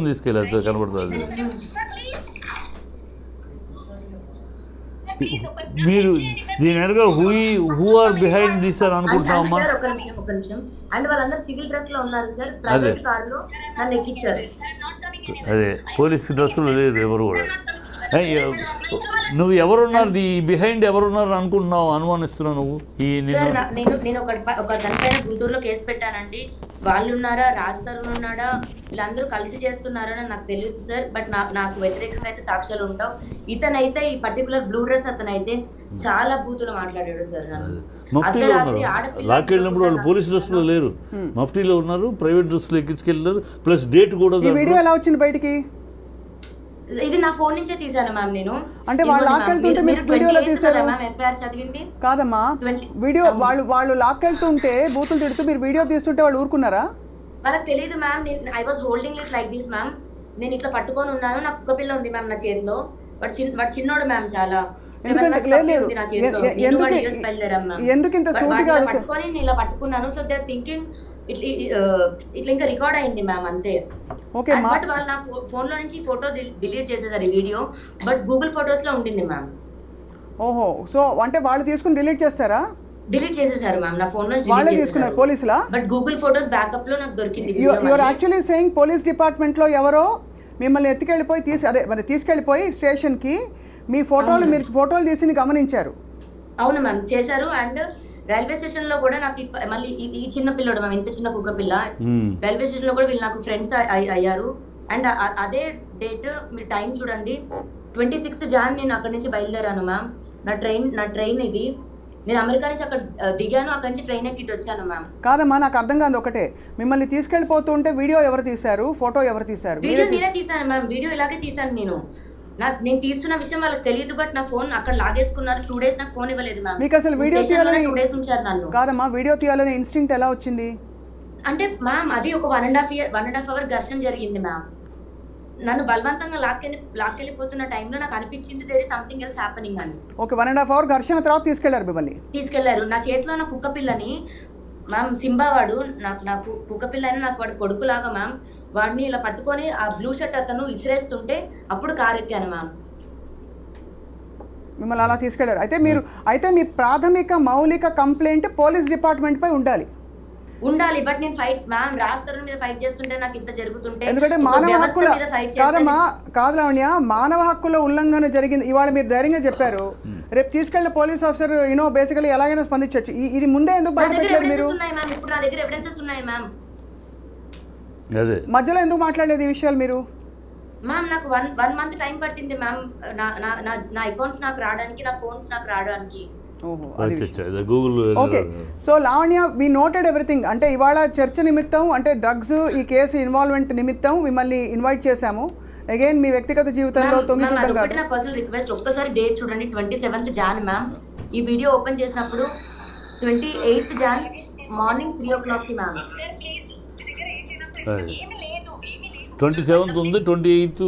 Speaker 2: తీసుకెళ్ళారు కనబడుతుంది. మీరు దీని వెనుక హూ ఆర్ బిహైండ్ దిస్ అని అనుకుంటున్నామా?
Speaker 3: ఒక నిమిషం. అండ్ వాళ్ళందరూ సివిల్ డ్రెస్ లో ఉన్నారు సార్. ప్రైవేట్ కార్ లో నన్ను ఎక్కించారు.
Speaker 2: అదే పోలీస్ డ్రెస్సులు లేదు ఎవరు కూడా. నువ్వు ఎవరున్నారు బిహైండ్ ఎవరున్నారు అనుకుంటున్నావు, అనుమానిస్తున్నావు నువ్వు?
Speaker 3: సార్ నేను ఒక దానిపైన గుంటూరులో కేసు పెట్టానండి. వాళ్ళు ఉన్నారా, రాజ్ తరుణ్ ఉన్నాడా, వీళ్ళందరూ కలిసి చేస్తున్నారని నాకు తెలియదు సార్. బట్ నాకు వ్యతిరేకంగా అయితే సాక్ష్యాలు ఉంటావు. ఇతనైతే ఈ పర్టికులర్ బ్లూ డ్రెస్ అతనైతే చాలా బూతులు మాట్లాడాడు సార్.
Speaker 2: లాక్కెళ్ళినప్పుడు వాళ్ళు పోలీస్ డ్రెస్లో లేరు, మఫ్టీలో ఉన్నారు, ప్రైవేట్ డ్రెస్లో ఎక్కించుకెళ్ళారు. ప్లస్ డేట్ కూడా.
Speaker 1: వీడియో ఎలా వచ్చింది బయటికి?
Speaker 3: ఇది నా ఫోన్ నుంచే తీసాను మ్యామ్ నేను.
Speaker 1: అంటే వాళ్ళు లాక్కెళ్తుంటే మీరు వీడియోలో తీసారు
Speaker 3: ఎఫ్ఐఆర్ చదివింది
Speaker 1: కాదమ్మా? వీడియో వాళ్ళు లాక్కెళ్తుంటే బూతులు తిడుతూ మీరు వీడియో తీస్తుంటే వాళ్ళు ఊరుకున్నారా?
Speaker 3: వాళ్ళకి తెలియదు ma'am. I was holding it like this ma'am. నేను ఇట్లా పట్టుకొని ఉన్నాను, నాకు కుక్క పిల్ల ఉంది మ్యామ్ నా చేతిలో. వాడు చిన్నోడు మ్యామ్, చాలా పట్టుకొని నేను ఇలా పట్టుకున్నాను. సో దే ఆర్ థింకింగ్ ఇట్లా ఇంకా రికార్డ్ అయింది మ్యామ్ అంతే. బట్ వాళ్ళు నా ఫోన్ లో నుంచి ఫోటో డిలీట్ చేసేసారు ఈ వీడియో. బట్ గూగుల్ ఫొటోస్ లో ఉండింది మ్యామ్.
Speaker 1: ఓహో, సో అంటే వాళ్ళు తీసుకుని డిలీట్ చేస్తారా?
Speaker 3: డిలీట్ చేసేసారు మ్యామ్ నా ఫోన్ లో.
Speaker 1: వాళ్ళే తీసుకున్నారు పోలీసులా?
Speaker 3: బట్ గూగుల్ ఫొటోస్ బ్యాకప్ లో నాకు దొరికింది.
Speaker 1: You are actually saying police department లో ఎవరో మిమ్మల్ని ఎత్తుకెళ్ళిపోయి తీసుకెళ్ళిపోయి స్టేషన్ కి మీ ఫోటోలు మీరు ఫోటోలు తీసి గమనించారు?
Speaker 3: అవును మ్యామ్, చేశారు. అండ్ రైల్వే స్టేషన్ లో కూడా నాకు మళ్ళీ ఈ చిన్న పిల్లడు మ్యామ్, ఇంత చిన్న కుక్క పిల్ల, రైల్వే స్టేషన్ లో కూడా వీళ్ళు నాకు ఫ్రెండ్స్ అయ్యారు. అండ్ అదే డేట్ మీరు టైం చూడండి, 26 జాన్ నేను అక్కడి నుంచి బయలుదేరాను మ్యామ్. నా ట్రైన్ ఇది. నేను అమెరికా నుంచి అక్కడ దిగాను, అక్కడి నుంచి ట్రైన్ ఎక్కిట్ వచ్చాను మ్యామ్.
Speaker 1: కాదమ్మా, నాకు అర్థం కాదు ఒకటే, మిమ్మల్ని తీసుకెళ్ళిపోతుంటే వీడియో ఎవరు తీశారు, ఫోటో ఎవరు తీశారు?
Speaker 3: వీడియో నేనే తీసాను మ్యామ్. వీడియో ఇలాగే తీసాను నేను తీస్తున్న విషయం వాళ్ళకి తెలియదు. బట్ నా ఫోన్ అక్కడ లాగేసుకున్నారు. 2 days నాకు ఫోన్ ఇవ్వలేదు మ్యామ్.
Speaker 1: మీకు అసలు వీడియో తీయాలని
Speaker 3: 2 days ఉంచారు నన్ను.
Speaker 1: కాదమ్మా, వీడియో తీయాలని ఇన్స్టింక్ట్ ఎలా వచ్చింది?
Speaker 3: అంటే మ్యామ్ అది ఒక 1.5 hour ఘర్షణ జరిగింది మ్యామ్. నన్ను బలవంతంగా లాక్కెళ్ళిపోతున్న టైంలో నాకు అనిపించింది there is something else happening అని.
Speaker 1: ఓకే, 1.5 hour ఘర్షణ తర్వాత తీసుకెళ్లారు.
Speaker 3: నా చేతిలో నా కుక్క పిల్లని మ్యామ్, సింబా వాడు నాకు కుక్క పిల్ల అని నాకు వాడు కొడుకులాగా మ్యామ్. వాడిని ఇలా పట్టుకొని ఆ బ్లూ షర్ట్ అతను విసిరేస్తుంటే అప్పుడు కారు ఎక్కాను మ్యామ్.
Speaker 1: మిమ్మల్ని అలా తీసుకెళ్లారు. అయితే మీ ప్రాథమిక మౌలిక కంప్లైంట్ పోలీస్ డిపార్ట్మెంట్ పై ఉండాలి.
Speaker 3: బట్ నేను ఫైట్ మ్యామ్, రాజ్ తరుణ్ మీద ఫైట్ చేస్తుంటే నాకు ఇంత జరుగుతుంటే,
Speaker 1: ఎందుకంటే మానవ హక్కుల కాదు లావణ్య, మానవ హక్కుల ఉల్లంఘన జరిగింది. ఇవాళ మీరు ధైర్యంగా చెప్పారు, రేపు తీసుకెళ్లిన పోలీస్ ఆఫీసర్ బేసికలీ ఎలాగైనా స్పందించవచ్చు. ఇది ముందే ఎందుకు బయటపెట్టారు మీరు?
Speaker 3: ఇప్పుడు నా దగ్గర ఎవిడెన్సెస్ ఉన్నాయి మ్యామ్.
Speaker 1: మధ్యలో ఎందుకు మాట్లాడలేదు ఈ విషయాలు మీరు?
Speaker 3: మ్యామ్ నాకు 1 month టైం పట్టింది మ్యామ్ నా అకౌంట్స్ నాకు రావడానికి, నా ఫోన్స్ నాకు రావడానికి.
Speaker 1: ఓకే, సో లావణ్య, వి నోటెడ్ ఎవ్రీథింగ్. అంటే ఇవాళ చర్చ నిమిత్తం, అంటే డ్రగ్స్ ఈ కేసు ఇన్వాల్వ్మెంట్ నిమిత్తం మిమ్మల్ని ఇన్వైట్ చేశాము. అగైన్ మీ వ్యక్తిగత జీవితంలో
Speaker 3: నా పర్సనల్ రిక్వెస్ట్, ఒక్కసారి డేట్ చూడండి, 27th Jan మ్యామ్. ఈ వీడియో ఓపెన్ చేసినప్పుడు 28th Jan morning 3 o'clock ma'am.
Speaker 2: 27th ఉంది, 28th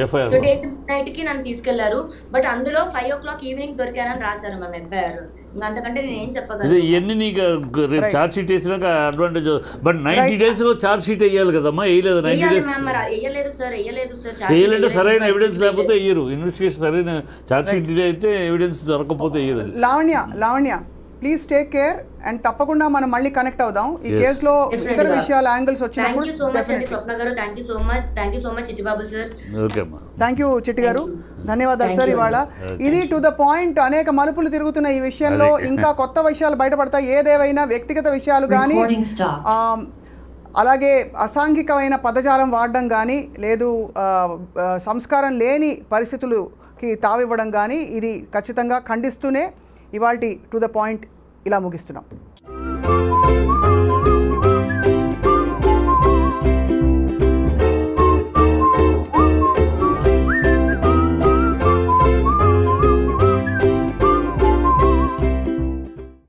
Speaker 2: ఎఫ్ఐఆర్.
Speaker 3: 28th నైట్ కి నన్ను తీసుకెళ్లారు. బట్ అందులో 5 o'clock ఈవినింగ్ దొరికానని రాశారు మ్యామ్ ఎఫ్ఐఆర్. అంతకంటే నేను ఏం చెప్పగలను?
Speaker 2: ఇవన్నీ నీకు రేపు ఛార్జ్ షీట్ వేసినాక అడ్వాంటేజ్. బట్ 90 days లో ఛార్జ్ షీట్ వేయాలి కదమ్మా, వేయలేదు. 90 days
Speaker 3: వేయలేదు సార్.
Speaker 2: వేయాలంటే సరైన ఎవిడెన్స్ లేకపోతే వేయరు. ఇన్వెస్టిగేషన్ సరైన ఛార్జ్ షీట్ డిలే అయితే ఎవిడెన్స్ దొరకకపోతే వేయరు.
Speaker 1: Lavanya please take care and తప్పకుండా మనం మళ్ళీ కనెక్ట్ అవుదాం ఈ కేసులో ఇతర విషయాల యాంగిల్స్ వచ్చినప్పుడు. థ్యాంక్ యూ చిట్టి గారు, ధన్యవాదాలు సార్. ఇవాళ ఇది టు ద పాయింట్, అనేక మలుపులు తిరుగుతున్న ఈ విషయంలో ఇంకా కొత్త విషయాలు బయటపడతాయి. ఏదేవైనా వ్యక్తిగత విషయాలు కానీ, అలాగే అసాంఘికమైన పదజాలం వాడడం కానీ, లేదు సంస్కారం లేని పరిస్థితులకి తావివ్వడం కానీ, ఇది ఖచ్చితంగా ఖండిస్తూనే ఇవాల్టి టు ద పాయింట్ ఇలా ముగిస్తున్నాం.